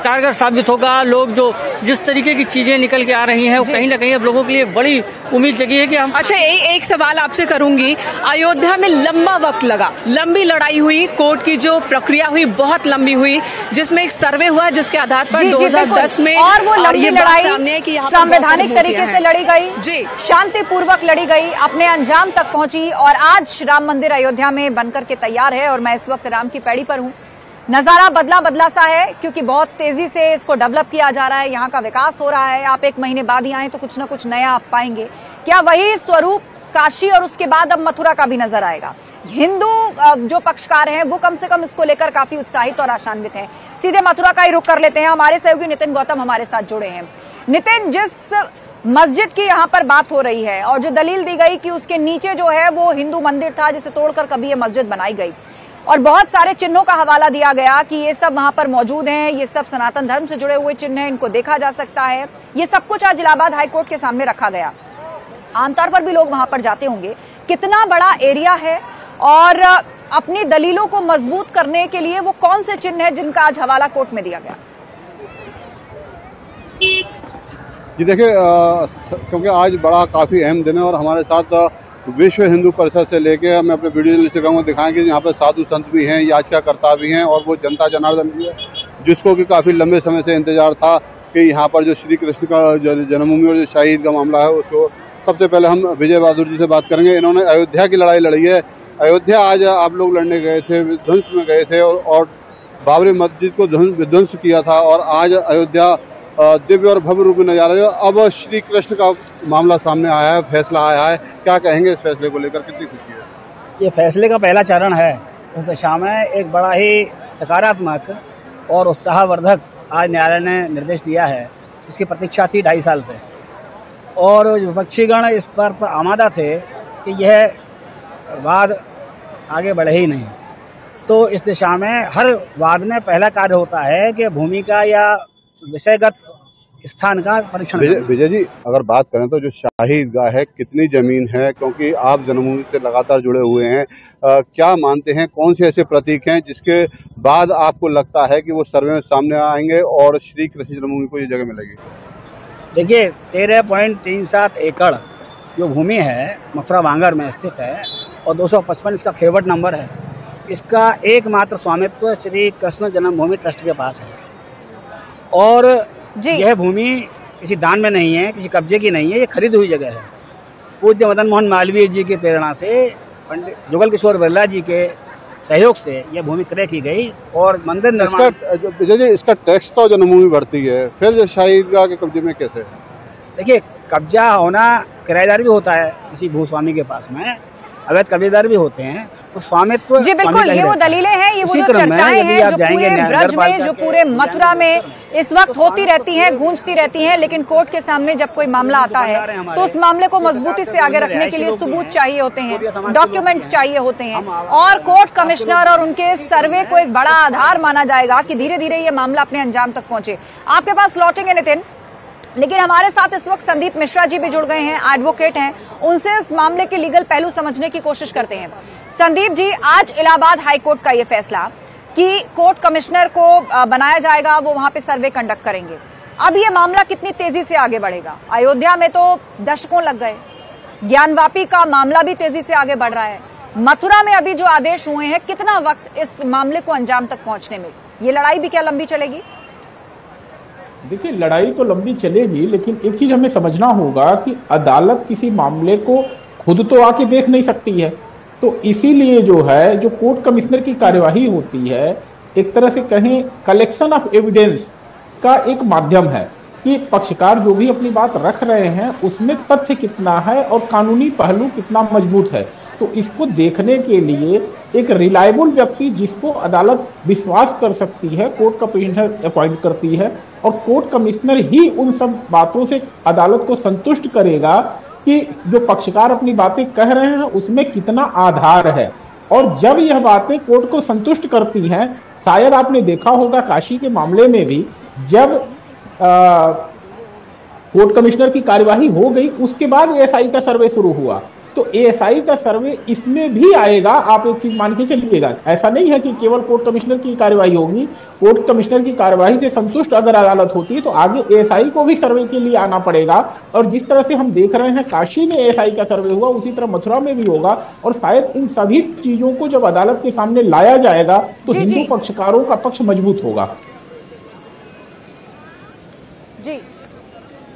कारगर साबित होगा। लोग जो जिस तरीके की चीजें निकल के आ रही हैं, वो कहीं ना कहीं अब लोगों के लिए बड़ी उम्मीद जगी है कि हम। अच्छा, एक सवाल आपसे करूंगी। अयोध्या में लंबा वक्त लगा, लंबी लड़ाई हुई, कोर्ट की जो प्रक्रिया हुई बहुत लंबी हुई, जिसमें एक सर्वे हुआ जिसके आधार पर 2010 में और वो लंबी लड़ाई संवैधानिक तरीके से लड़ी गई, जी, शांतिपूर्वक लड़ी गई, अपने अंजाम तक पहुंची और आज राम मंदिर अयोध्या में बनकर के तैयार है। और मैं इस वक्त राम की पैड़ी पर हूं। नजारा बदला सा है क्योंकि बहुत तेजी से इसको डेवलप किया जा रहा है, यहाँ का विकास हो रहा है। आप 1 महीने बाद ही आए तो कुछ न कुछ नया आप पाएंगे। क्या वही स्वरूप काशी और उसके बाद अब मथुरा का भी नजर आएगा? हिंदू जो पक्षकार हैं वो कम से कम इसको लेकर काफी उत्साहित और आशान्वित हैं। सीधे मथुरा का ही रुख कर लेते हैं। हमारे सहयोगी नितिन गौतम हमारे साथ जुड़े हैं। नितिन, जिस मस्जिद की यहाँ पर बात हो रही है और जो दलील दी गई कि उसके नीचे जो है वो हिंदू मंदिर था जिसे तोड़कर कभी ये मस्जिद बनाई गई, और बहुत सारे चिन्हों का हवाला दिया गया कि ये सब वहां पर मौजूद हैं, ये सब सनातन धर्म से जुड़े हुए चिन्ह हैं, इनको देखा जा सकता है। ये सब कुछ आज इलाहाबाद हाईकोर्ट के सामने रखा गया। आमतौर पर भी लोग वहां पर जाते होंगे। कितना बड़ा एरिया है और अपनी दलीलों को मजबूत करने के लिए वो कौन से चिन्ह है जिनका आज हवाला कोर्ट में दिया गया? जी देखिए, क्योंकि आज बड़ा काफ़ी अहम दिन है और हमारे साथ विश्व हिंदू परिषद से लेके मैं अपने वीडियो जर्नलिस्ट कहूँगा दिखाएं कि यहाँ पर साधु संत भी हैं, याचिकाकर्ता भी हैं और वो जनता जनार्दन भी है जिसको कि काफ़ी लंबे समय से इंतजार था कि यहाँ पर जो श्री कृष्ण का जन्मभूमि और जो शाहीद का मामला है उसको। सबसे पहले हम विजय बहादुर जी से बात करेंगे। इन्होंने अयोध्या की लड़ाई लड़ी है। अयोध्या आज आप लोग लड़ने गए थे, विध्वंस में गए थे और बाबरी मस्जिद को विध्वंस किया था और आज अयोध्या दिव्य और भव्य रूप में नजर आ रहा है। अब श्री कृष्ण का मामला सामने आया है, फैसला आया है, क्या कहेंगे इस फैसले को लेकर, कितनी खुशी है? ये फैसले का पहला चरण है। उस दिशा में एक बड़ा ही सकारात्मक और उत्साहवर्धक आज न्यायालय ने निर्देश दिया है। इसकी प्रतीक्षा थी 2.5 साल से और विपक्षीगण इस पर आमादा थे कि यह वाद आगे बढ़े ही नहीं। तो इस दिशा में हर वाद में पहला कार्य होता है कि भूमि का या विषयगत स्थान का परीक्षण। विजय जी, अगर बात करें तो जो शाही ईदगाह है, कितनी जमीन है, क्योंकि आप जन्मभूमि से लगातार जुड़े हुए हैं, क्या मानते हैं कौन से ऐसे प्रतीक हैं जिसके बाद आपको लगता है कि वो सर्वे में सामने आएंगे और श्री कृष्ण जन्मभूमि को ये जगह मिलेगी? देखिए, 13.37 एकड़ जो भूमि है मथुरा वांगर में स्थित है और 255 इसका फेवर्ड नंबर है। इसका एकमात्र स्वामित्व श्री कृष्ण जन्मभूमि ट्रस्ट के पास है और यह भूमि किसी दान में नहीं है, किसी कब्जे की नहीं है, ये खरीदी हुई जगह है। पूज्य मदन मोहन मालवीय जी की प्रेरणा से पंडित जुगल किशोर बिरला जी के सहयोग से यह भूमि क्रय की गई और मंदिर निर्माण। इसका टैक्स तो जन्मभूमि बढ़ती है, फिर जो शाही ईदगाह के कब्जे में कैसे? देखिए, कब्जा होना किराएदार भी होता है किसी भूस्वामी के पास में, अवैध कब्जेदार भी होते हैं, तो स्वामित्व। जी बिल्कुल, ये वो दलीलें हैं, ये वो जो चर्चाएं हैं जो पूरे ब्रज में, जो पूरे मथुरा में इस वक्त होती रहती हैं, गूंजती रहती हैं। लेकिन कोर्ट के सामने जब कोई मामला आता है तो उस मामले को मजबूती से आगे रखने के लिए सबूत चाहिए होते हैं, डॉक्यूमेंट्स चाहिए होते हैं और कोर्ट कमिश्नर और उनके सर्वे को एक बड़ा आधार माना जाएगा कि धीरे धीरे ये मामला अपने अंजाम तक पहुंचे। आपके पास लौटेंगे नितिन, लेकिन हमारे साथ इस वक्त संदीप मिश्रा जी भी जुड़ गए हैं, एडवोकेट हैं, उनसे इस मामले के लीगल पहलू समझने की कोशिश करते हैं। संदीप जी, आज इलाहाबाद हाईकोर्ट का ये फैसला कि कोर्ट कमिश्नर को बनाया जाएगा, वो वहां पे सर्वे कंडक्ट करेंगे, अब ये मामला कितनी तेजी से आगे बढ़ेगा? अयोध्या में तो दशकों लग गए, ज्ञानवापी का मामला भी तेजी से आगे बढ़ रहा है, मथुरा में अभी जो आदेश हुए हैं, कितना वक्त इस मामले को अंजाम तक पहुंचने में? ये लड़ाई भी क्या लंबी चलेगी? देखिए, लड़ाई तो लंबी चलेगी, लेकिन एक चीज हमें समझना होगा कि अदालत किसी मामले को खुद तो आके देख नहीं सकती है। तो इसीलिए जो है, जो कोर्ट कमिश्नर की कार्यवाही होती है, एक तरह से कहें कलेक्शन ऑफ एविडेंस का एक माध्यम है कि पक्षकार जो भी अपनी बात रख रहे हैं उसमें तथ्य कितना है और कानूनी पहलू कितना मजबूत है। तो इसको देखने के लिए एक रिलायबल व्यक्ति जिसको अदालत विश्वास कर सकती है, कोर्ट कमिश्नर अपॉइंट करती है, और कोर्ट कमिश्नर ही उन सब बातों से अदालत को संतुष्ट करेगा कि जो पक्षकार अपनी बातें कह रहे हैं उसमें कितना आधार है। और जब यह बातें कोर्ट को संतुष्ट करती हैं, शायद आपने देखा होगा काशी के मामले में भी, जब कोर्ट कमिश्नर की कार्यवाही हो गई उसके बाद एएसआई का सर्वे शुरू हुआ, तो एएसआई का सर्वे इसमें भी आएगा। आप एक चीज मान के चलिएगा, ऐसा नहीं है कि केवल कोर्ट कमिश्नर की कार्यवाही होगी। कोर्ट कमिश्नर की कार्यवाही से संतुष्ट अगर अदालत होती है तो आगे एएसआई को भी सर्वे के लिए आना पड़ेगा। और जिस तरह से हम देख रहे हैं काशी में एएसआई का सर्वे हुआ, उसी तरह मथुरा में भी होगा। और शायद इन सभी चीजों को जब अदालत के सामने लाया जाएगा तो हिंदू पक्षकारों का पक्ष मजबूत होगा। जी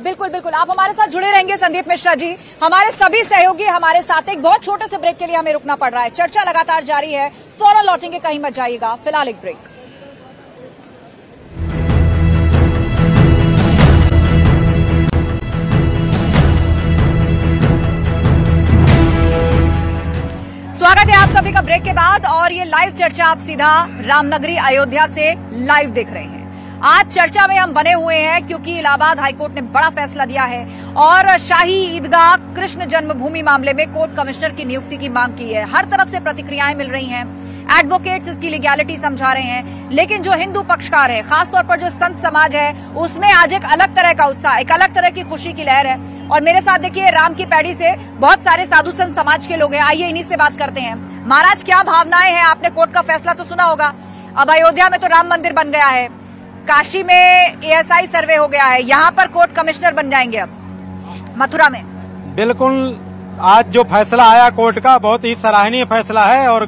बिल्कुल बिल्कुल, आप हमारे साथ जुड़े रहेंगे संदीप मिश्रा जी। हमारे सभी सहयोगी हमारे साथ, एक बहुत छोटे से ब्रेक के लिए हमें रुकना पड़ रहा है। चर्चा लगातार जारी है, फौरन लौटेंगे, कहीं मत जाइएगा। फिलहाल एक ब्रेक। स्वागत है आप सभी का ब्रेक के बाद, और ये लाइव चर्चा आप सीधा रामनगरी अयोध्या से लाइव देख रहे हैं। आज चर्चा में हम बने हुए हैं क्योंकि इलाहाबाद हाईकोर्ट ने बड़ा फैसला दिया है और शाही ईदगाह कृष्ण जन्मभूमि मामले में कोर्ट कमिश्नर की नियुक्ति की मांग की है। हर तरफ से प्रतिक्रियाएं मिल रही हैं, एडवोकेट्स इसकी लीगैलिटी समझा रहे हैं, लेकिन जो हिंदू पक्षकार है, खासतौर पर जो संत समाज है, उसमें आज एक अलग तरह का उत्साह, एक अलग तरह की खुशी की लहर है। और मेरे साथ देखिए राम की पैड़ी से बहुत सारे साधु संत समाज के लोग हैं, आइए इन्हीं से बात करते हैं। महाराज, क्या भावनाएं हैं? आपने कोर्ट का फैसला तो सुना होगा। अब अयोध्या में तो राम मंदिर बन गया है, काशी में एएसआई सर्वे हो गया है, यहाँ पर कोर्ट कमिश्नर बन जाएंगे अब मथुरा में। बिल्कुल, आज जो फैसला आया कोर्ट का बहुत ही सराहनीय फैसला है और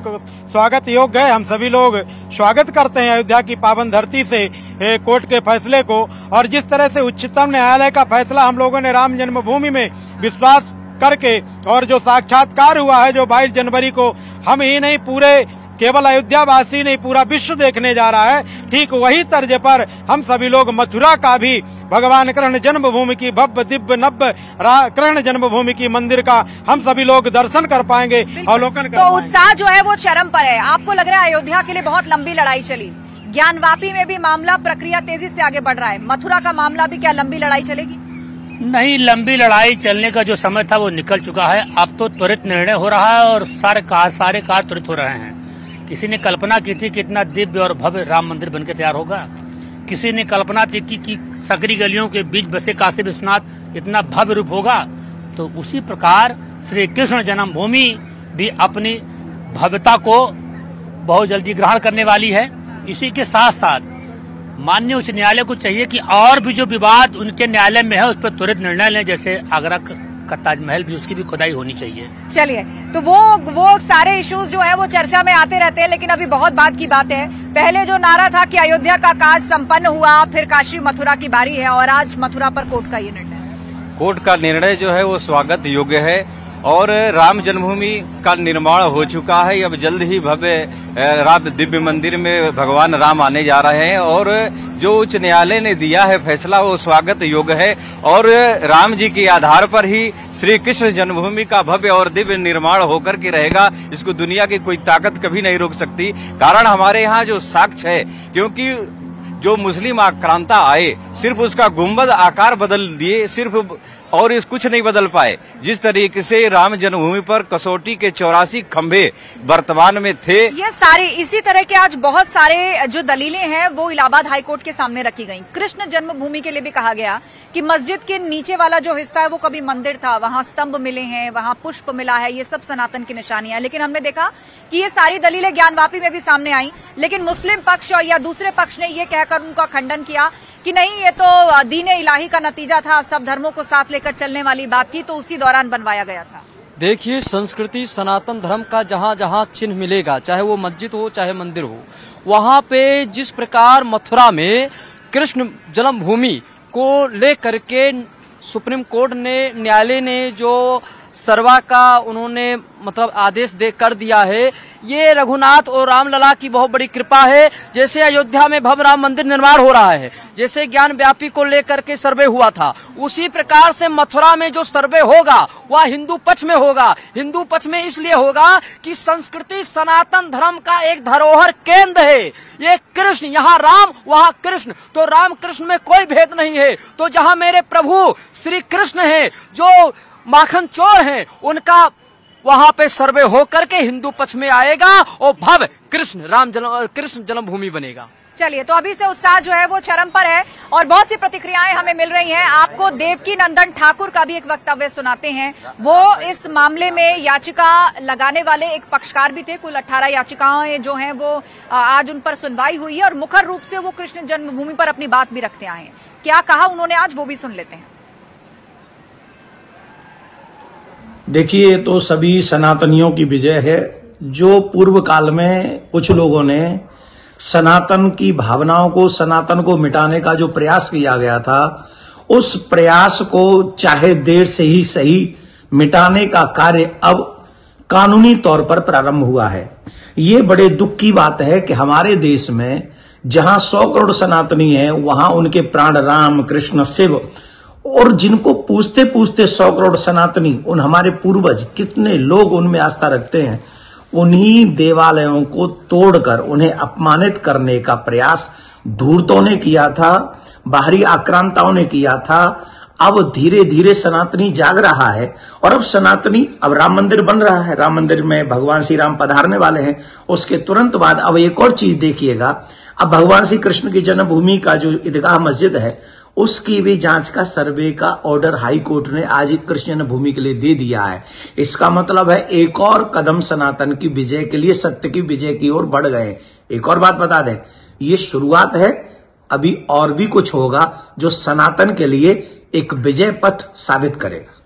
स्वागत योग्य है। हम सभी लोग स्वागत करते हैं अयोध्या की पावन धरती से कोर्ट के फैसले को। और जिस तरह से उच्चतम न्यायालय का फैसला हम लोगों ने राम जन्मभूमि में विश्वास करके, और जो साक्षात्कार हुआ है जो 22 जनवरी को, हम ही नहीं पूरे केवल अयोध्या वासी नहीं पूरा विश्व देखने जा रहा है, ठीक वही तर्ज पर हम सभी लोग मथुरा का भी भगवान कृष्ण जन्मभूमि की भव्य दिव्य नव्य कृष्ण जन्मभूमि की मंदिर का हम सभी लोग दर्शन कर पाएंगे, अवलोकन कर पाएंगे। उत्साह जो है वो चरम पर है। आपको लग रहा है अयोध्या के लिए बहुत लंबी लड़ाई चली, ज्ञानवापी में भी मामला प्रक्रिया तेजी से आगे बढ़ रहा है, मथुरा का मामला भी क्या लंबी लड़ाई चलेगी? नहीं, लंबी लड़ाई चलने का जो समय था वो निकल चुका है। अब तो त्वरित निर्णय हो रहा है और सारे कार्य त्वरित हो रहे हैं। किसी ने कल्पना की थी कि इतना दिव्य और भव्य राम मंदिर बनकर तैयार होगा? किसी ने कल्पना थी कि सकरी गलियों के बीच बसे काशी विश्वनाथ इतना भव्य रूप होगा? तो उसी प्रकार श्री कृष्ण जन्मभूमि भी अपनी भव्यता को बहुत जल्दी ग्रहण करने वाली है। इसी के साथ साथ माननीय उच्च न्यायालय को चाहिए कि और भी जो विवाद उनके न्यायालय में है उस पर त्वरित निर्णय लें। जैसे आगरा का ताजमहल भी, उसकी भी खुदाई होनी चाहिए। चलिए, तो वो सारे इश्यूज जो है वो चर्चा में आते रहते हैं, लेकिन अभी बहुत बात की बात है। पहले जो नारा था कि अयोध्या का काज संपन्न हुआ, फिर काशी मथुरा की बारी है, और आज मथुरा पर कोर्ट का ये निर्णय। कोर्ट का निर्णय जो है वो स्वागत योग्य है और राम जन्मभूमि का निर्माण हो चुका है। अब जल्द ही भव्य राम दिव्य मंदिर में भगवान राम आने जा रहे हैं और जो उच्च न्यायालय ने दिया है फैसला वो स्वागत योग्य है। और राम जी के आधार पर ही श्री कृष्ण जन्मभूमि का भव्य और दिव्य निर्माण होकर के रहेगा। इसको दुनिया की कोई ताकत कभी नहीं रोक सकती। कारण हमारे यहाँ जो साक्ष्य है, क्योंकि जो मुस्लिम आक्रांता आए सिर्फ उसका गुंबद आकार बदल दिए, सिर्फ और इस कुछ नहीं बदल पाए। जिस तरीके से राम जन्मभूमि पर कसौटी के 84 खंभे वर्तमान में थे, ये सारे इसी तरह के आज बहुत सारे जो दलीलें हैं वो इलाहाबाद हाईकोर्ट के सामने रखी गईं। कृष्ण जन्मभूमि के लिए भी कहा गया कि मस्जिद के नीचे वाला जो हिस्सा है वो कभी मंदिर था, वहां स्तंभ मिले हैं, वहां पुष्प मिला है, ये सब सनातन की निशानियां। लेकिन हमने देखा कि ये सारी दलीलें ज्ञानवापी में भी सामने आई, लेकिन मुस्लिम पक्ष या दूसरे पक्ष ने ये कहकर उनका खंडन किया कि नहीं, ये तो दीन इलाही का नतीजा था, सब धर्मों को साथ लेकर चलने वाली बात थी, तो उसी दौरान बनवाया गया था। देखिए, संस्कृति सनातन धर्म का जहाँ जहाँ चिन्ह मिलेगा, चाहे वो मस्जिद हो चाहे मंदिर हो, वहाँ पे जिस प्रकार मथुरा में कृष्ण जन्मभूमि को लेकर के सुप्रीम कोर्ट ने, न्यायालय ने जो सर्वा का उन्होंने मतलब आदेश दे कर दिया है, ये रघुनाथ और रामलला की बहुत बड़ी कृपा है। जैसे अयोध्या में भव्य राम मंदिर निर्माण हो रहा है, जैसे ज्ञान व्यापी को लेकर के सर्वे हुआ था, उसी प्रकार से मथुरा में जो सर्वे होगा वह हिंदू पक्ष में होगा। हिंदू पक्ष में इसलिए होगा कि संस्कृति सनातन धर्म का एक धरोहर केंद्र है। ये कृष्ण, यहाँ राम वहाँ कृष्ण, तो राम कृष्ण में कोई भेद नहीं है। तो जहाँ मेरे प्रभु श्री कृष्ण है, जो माखन चोर हैं, उनका वहां पे सर्वे होकर के हिंदू पक्ष में आएगा और भव्य कृष्ण जन्मभूमि बनेगा। चलिए, तो अभी से उत्साह जो है वो चरम पर है और बहुत सी प्रतिक्रियाएं हमें मिल रही हैं। आपको देवकी नंदन ठाकुर का भी एक वक्तव्य सुनाते हैं। वो इस मामले में याचिका लगाने वाले एक पक्षकार भी थे। कुल 18 याचिकाएं जो हैं वो आज उन पर सुनवाई हुई है और मुखर रूप से वो कृष्ण जन्मभूमि पर अपनी बात भी रखते आए हैं। क्या कहा उन्होंने आज, वो भी सुन लेते हैं। देखिए, तो सभी सनातनियों की विजय है। जो पूर्व काल में कुछ लोगों ने सनातन की भावनाओं को, सनातन को मिटाने का जो प्रयास किया गया था, उस प्रयास को चाहे देर से ही सही मिटाने का कार्य अब कानूनी तौर पर प्रारंभ हुआ है। ये बड़े दुख की बात है कि हमारे देश में जहां 100 करोड़ सनातनी हैं, वहां उनके प्राण राम, कृष्ण, शिव और जिनको पूछते पूछते 100 करोड़ सनातनी, उन हमारे पूर्वज कितने लोग उनमें आस्था रखते हैं, उन्हीं देवालयों को तोड़कर उन्हें अपमानित करने का प्रयास धूर्तों ने किया था, बाहरी आक्रांताओं ने किया था। अब धीरे धीरे सनातनी जाग रहा है और अब राम मंदिर बन रहा है। राम मंदिर में भगवान श्री राम पधारने वाले हैं। उसके तुरंत बाद अब एक और चीज देखिएगा, अब भगवान श्री कृष्ण की जन्मभूमि का जो ईदगाह मस्जिद है, उसकी भी जांच का सर्वे का ऑर्डर हाई कोर्ट ने आज कृष्ण जन्मभूमि के लिए दे दिया है। इसका मतलब है एक और कदम सनातन की विजय के लिए, सत्य की विजय की ओर बढ़ गए। एक और बात बता दें, ये शुरुआत है, अभी और भी कुछ होगा जो सनातन के लिए एक विजय पथ साबित करेगा।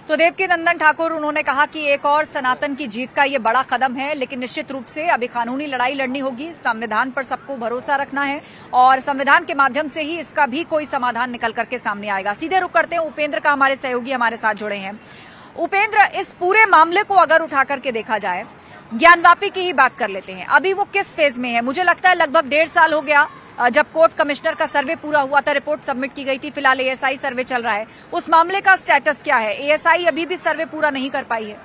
तो देवकी नंदन ठाकुर उन्होंने कहा कि एक और सनातन की जीत का ये बड़ा कदम है, लेकिन निश्चित रूप से अभी कानूनी लड़ाई लड़नी होगी। संविधान पर सबको भरोसा रखना है और संविधान के माध्यम से ही इसका भी कोई समाधान निकल करके सामने आएगा। सीधे रुख करते हैं उपेंद्र का, हमारे सहयोगी हमारे साथ जुड़े हैं। उपेंद्र, इस पूरे मामले को अगर उठा करके देखा जाए, ज्ञानवापी की ही बात कर लेते हैं, अभी वो किस फेज में है? मुझे लगता है लगभग 1.5 साल हो गया जब कोर्ट कमिश्नर का सर्वे पूरा हुआ था, रिपोर्ट सबमिट की गई थी। फिलहाल एएसआई सर्वे चल रहा है, उस मामले का स्टेटस क्या है? एएसआई अभी भी सर्वे पूरा नहीं कर पाई है?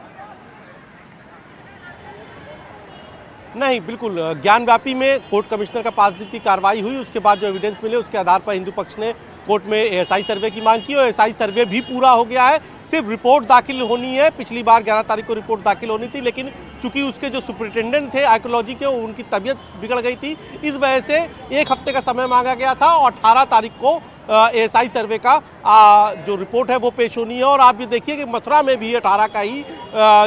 नहीं, बिल्कुल। ज्ञानव्यापी में कोर्ट कमिश्नर का 5 दिन की कार्रवाई हुई, उसके बाद जो एविडेंस मिले उसके आधार पर हिंदू पक्ष ने कोर्ट में एएसआई सर्वे की मांग की और एएसआई सर्वे भी पूरा हो गया है। सिर्फ रिपोर्ट दाखिल होनी है। पिछली बार 11 तारीख को रिपोर्ट दाखिल होनी थी, लेकिन चूंकि उसके जो सुपरिटेंडेंट थे आर्कियोलॉजी के, उनकी तबीयत बिगड़ गई थी, इस वजह से 1 हफ्ते का समय मांगा गया था और 18 तारीख को एएसआई सर्वे का जो रिपोर्ट है वो पेश होनी है। और आप ये देखिए कि मथुरा में भी 18 का ही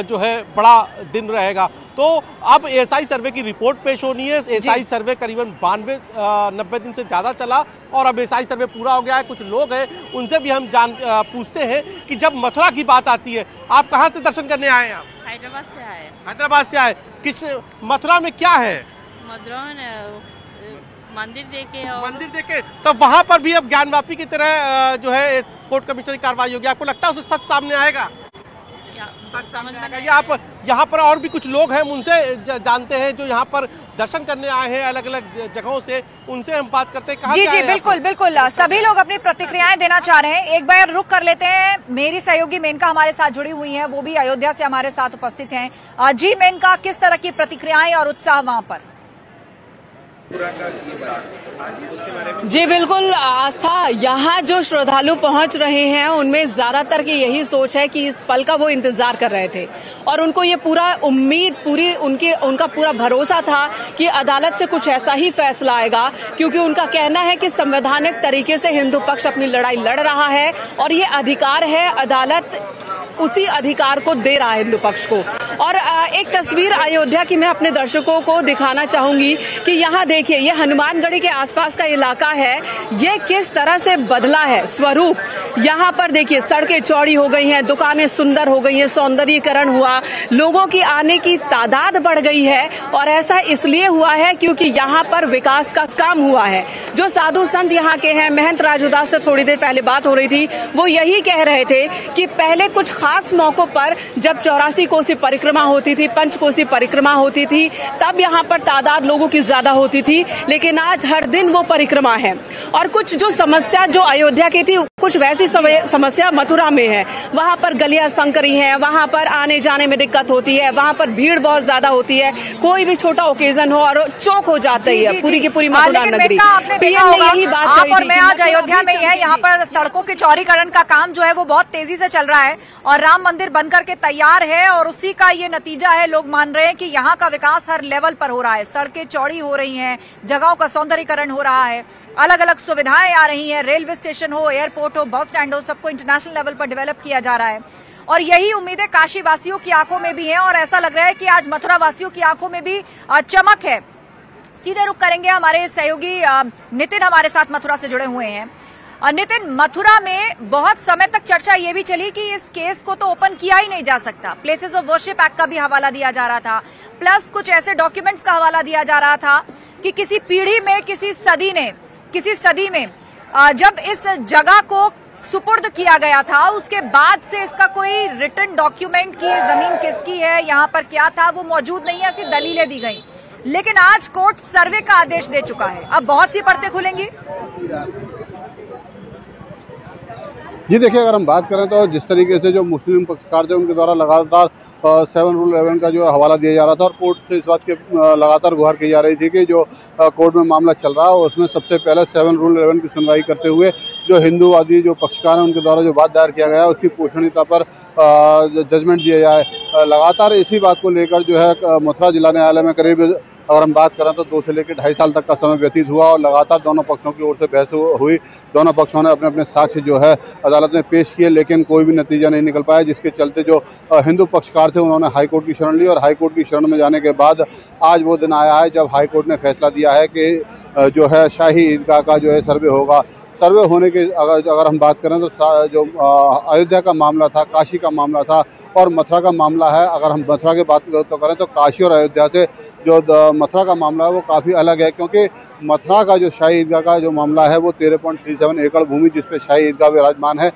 जो है बड़ा दिन रहेगा। तो अब एएसआई सर्वे की रिपोर्ट पेश होनी है। एएसआई सर्वे करीबन 92-90 दिन से ज़्यादा चला और अब एएसआई सर्वे पूरा हो गया है। कुछ लोग हैं, उनसे भी हम पूछते हैं कि जब मथुरा की बात आती है, आप कहाँ से दर्शन करने आए हैं? आप हैदराबाद से आए। हैदराबाद से आए। किस मथुरा में क्या है? मथुरा में मंदिर देखे तो वहां पर भी अब ज्ञानवापी की तरह जो है कोर्ट कमिश्नर की कार्रवाई होगी। आपको लगता है उससे सच सामने आएगा? समझ में आएगा? आप यहाँ पर और भी कुछ लोग हैं, उनसे जानते हैं जो यहाँ पर दर्शन करने आए हैं अलग अलग जगहों से, उनसे हम बात करते हैं। जी जी, बिल्कुल बिल्कुल, सभी लोग अपनी प्रतिक्रियाएं देना चाह रहे हैं। एक बार रुक कर लेते हैं, मेरी सहयोगी मेनका हमारे साथ जुड़ी हुई हैं, वो भी अयोध्या से हमारे साथ उपस्थित हैं। जी मेनका, किस तरह की प्रतिक्रियाएं और उत्साह वहां पर? जी बिल्कुल आस्था, यहाँ जो श्रद्धालु पहुंच रहे हैं उनमें ज्यादातर की यही सोच है कि इस पल का वो इंतजार कर रहे थे और उनको ये पूरा उम्मीद, उनका पूरा भरोसा था कि अदालत से कुछ ऐसा ही फैसला आएगा, क्योंकि उनका कहना है कि संवैधानिक तरीके से हिंदू पक्ष अपनी लड़ाई लड़ रहा है और ये अधिकार है अदालत उसी अधिकार को दे रहा है हिंदू पक्ष को। और एक तस्वीर अयोध्या की मैं अपने दर्शकों को दिखाना चाहूंगी कि यहाँ देखिए, ये हनुमानगढ़ी के आसपास का इलाका है, ये किस तरह से बदला है स्वरूप। यहाँ पर देखिए सड़कें चौड़ी हो गई हैं, दुकानें सुंदर हो गई हैं, सौंदर्यीकरण हुआ, लोगों की आने की तादाद बढ़ गई है। और ऐसा इसलिए हुआ है क्योंकि यहाँ पर विकास का काम हुआ है। जो साधु संत यहाँ के हैं, महंत राजूदास से थोड़ी देर पहले बात हो रही थी, वो यही कह रहे थे कि पहले कुछ खास मौकों पर जब 84 कोसी परिक्रमा होती थी, पंचकोसी परिक्रमा होती थी, तब यहाँ पर तादाद लोगों की ज्यादा होती थी, लेकिन आज हर दिन वो परिक्रमा है। और कुछ जो समस्या जो अयोध्या की थी, कुछ वैसी समस्या मथुरा में है। वहां पर गलियां संकरी हैं, वहां पर आने जाने में दिक्कत होती है, वहां पर भीड़ बहुत ज्यादा होती है, कोई भी छोटा ओकेजन हो और चौक हो जाती है पूरी की पूरी मथुरा नगरी। पीएम ने यही बात कही थी। और मैं आज अयोध्या में ही है, यहाँ पर सड़कों के चौड़ीकरण का काम जो है वो बहुत तेजी से चल रहा है और राम मंदिर बनकर के तैयार है और उसी का ये नतीजा है। लोग मान रहे हैं कि यहाँ का विकास हर लेवल पर हो रहा है, सड़कें चौड़ी हो रही हैं, जगहों का सौंदर्यीकरण हो रहा है, अलग अलग सुविधाएं आ रही हैं, रेलवे स्टेशन हो, एयरपोर्ट हो, बस स्टैंड हो, सबको इंटरनेशनल लेवल पर डेवलप किया जा रहा है। और यही उम्मीदें काशी वासियों की आंखों में भी हैं और ऐसा लग रहा है कि आज मथुरा वासियों की आंखों में भी चमक है। सीधे रुख करेंगे, हमारे सहयोगी नितिन हमारे साथ मथुरा से जुड़े हुए हैं। नितिन, मथुरा में बहुत समय तक चर्चा ये भी चली कि इस केस को तो ओपन किया ही नहीं जा सकता, प्लेसेस ऑफ वर्शिप एक्ट का भी हवाला दिया जा रहा था, प्लस कुछ ऐसे डॉक्यूमेंट्स का हवाला दिया जा रहा था कि किसी पीढ़ी में, किसी सदी में जब इस जगह को सुपुर्द किया गया था, उसके बाद से इसका कोई रिटन डॉक्यूमेंट की जमीन किसकी है, यहाँ पर क्या था, वो मौजूद नहीं है, ऐसी दलीलें दी गई। लेकिन आज कोर्ट सर्वे का आदेश दे चुका है, अब बहुत सी परतें खुलेंगी। जी देखिए, अगर हम बात करें तो जिस तरीके से जो मुस्लिम पक्षकार थे उनके द्वारा लगातार 7 रूल 11 का जो हवाला दिया जा रहा था और कोर्ट से इस बात की लगातार गुहार की जा रही थी कि जो कोर्ट में मामला चल रहा है उसमें सबसे पहले 7 रूल 11 की सुनवाई करते हुए जो हिंदूवादी जो पक्षकार हैं उनके द्वारा जो बात दायर किया गया है उसकी पोषणीयता पर जजमेंट दिया जाए। लगातार इसी बात को लेकर जो है मथुरा जिला न्यायालय में करीब अगर हम बात करें तो 2 से लेकर 2.5 साल तक का समय व्यतीत हुआ और लगातार दोनों पक्षों की ओर से बहस हुई। दोनों पक्षों ने अपने अपने साक्ष्य जो है अदालत में पेश किए, लेकिन कोई भी नतीजा नहीं निकल पाया, जिसके चलते जो हिंदू पक्षकार थे उन्होंने हाईकोर्ट की शरण ली और हाईकोर्ट की शरण में जाने के बाद आज वो दिन आया है जब हाईकोर्ट ने फैसला दिया है कि जो है शाही ईदगाह का जो है सर्वे होगा। सर्वे होने के अगर हम बात करें तो जो अयोध्या का मामला था, काशी का मामला था और मथुरा का मामला है। अगर हम मथुरा की बात तो करें तो काशी और अयोध्या से जो मथुरा का मामला है वो काफ़ी अलग है, क्योंकि मथुरा का जो शाही ईदगाह का जो मामला है वो 13.37 एकड़ भूमि जिस पे शाही ईदगाह विराजमान है,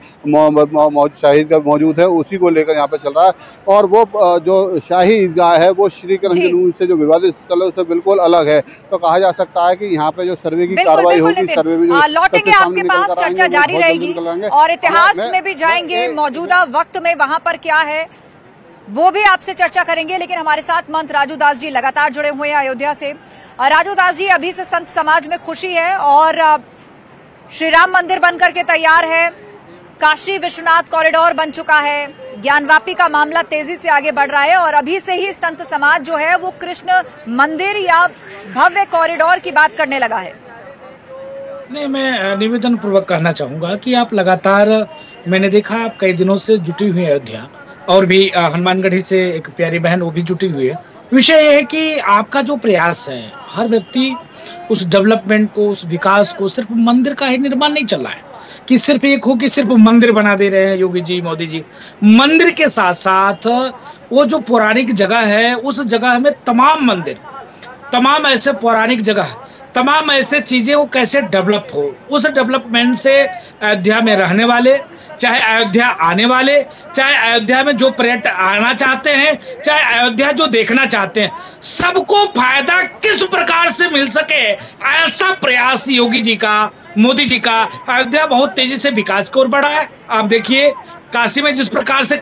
शाही ईदगाह मौजूद है, उसी को लेकर यहाँ पे चल रहा है। और वो जो शाही ईदगाह है वो श्री कृष्ण जन्मभूमि से जो विवादित स्थल है उससे बिल्कुल अलग है। तो कहा जा सकता है कि यहाँ पे जो सर्वे की कार्रवाई होगी, सर्वे में जो लौटेंगे आपके पास, चर्चा जारी रहेगी और इतिहास में भी जाएंगे, मौजूदा वक्त में वहां पर क्या है वो भी आपसे चर्चा करेंगे। लेकिन हमारे साथ महंत राजूदास जी लगातार जुड़े हुए हैं अयोध्या से। राजूदास जी, अभी से संत समाज में खुशी है और श्री राम मंदिर बनकर के तैयार है, काशी विश्वनाथ कॉरिडोर बन चुका है, ज्ञानवापी का मामला तेजी से आगे बढ़ रहा है और अभी से ही संत समाज जो है वो कृष्ण मंदिर या भव्य कॉरिडोर की बात करने लगा है। नहीं, मैं निवेदन पूर्वक कहना चाहूंगा कि आप लगातार, मैंने देखा आप कई दिनों से जुटी हुई अयोध्या और भी हनुमानगढ़ी से एक प्यारी बहन वो भी जुटी हुई है। विषय यह है कि आपका जो प्रयास है, हर व्यक्ति उस डेवलपमेंट को, उस विकास को, सिर्फ मंदिर का ही निर्माण नहीं चल रहा है कि सिर्फ एक हो कि सिर्फ मंदिर बना दे रहे हैं योगी जी, मोदी जी। मंदिर के साथ साथ वो जो पौराणिक जगह है उस जगह में तमाम मंदिर, तमाम ऐसे पौराणिक जगह, तमाम ऐसे चीजें वो कैसे डेवलप हो, उस डेवलपमेंट से अयोध्या में रहने वाले, चाहे अयोध्या आने वाले, चाहे अयोध्या में जो पर्यटक आना चाहते हैं, चाहे अयोध्या जो देखना चाहते हैं, सबको फायदा किस प्रकार से मिल सके, ऐसा प्रयास योगी जी का, मोदी जी का। अयोध्या बहुत तेजी से विकास की ओर बढ़ा है। आप देखिए काशी में जिस प्रकार से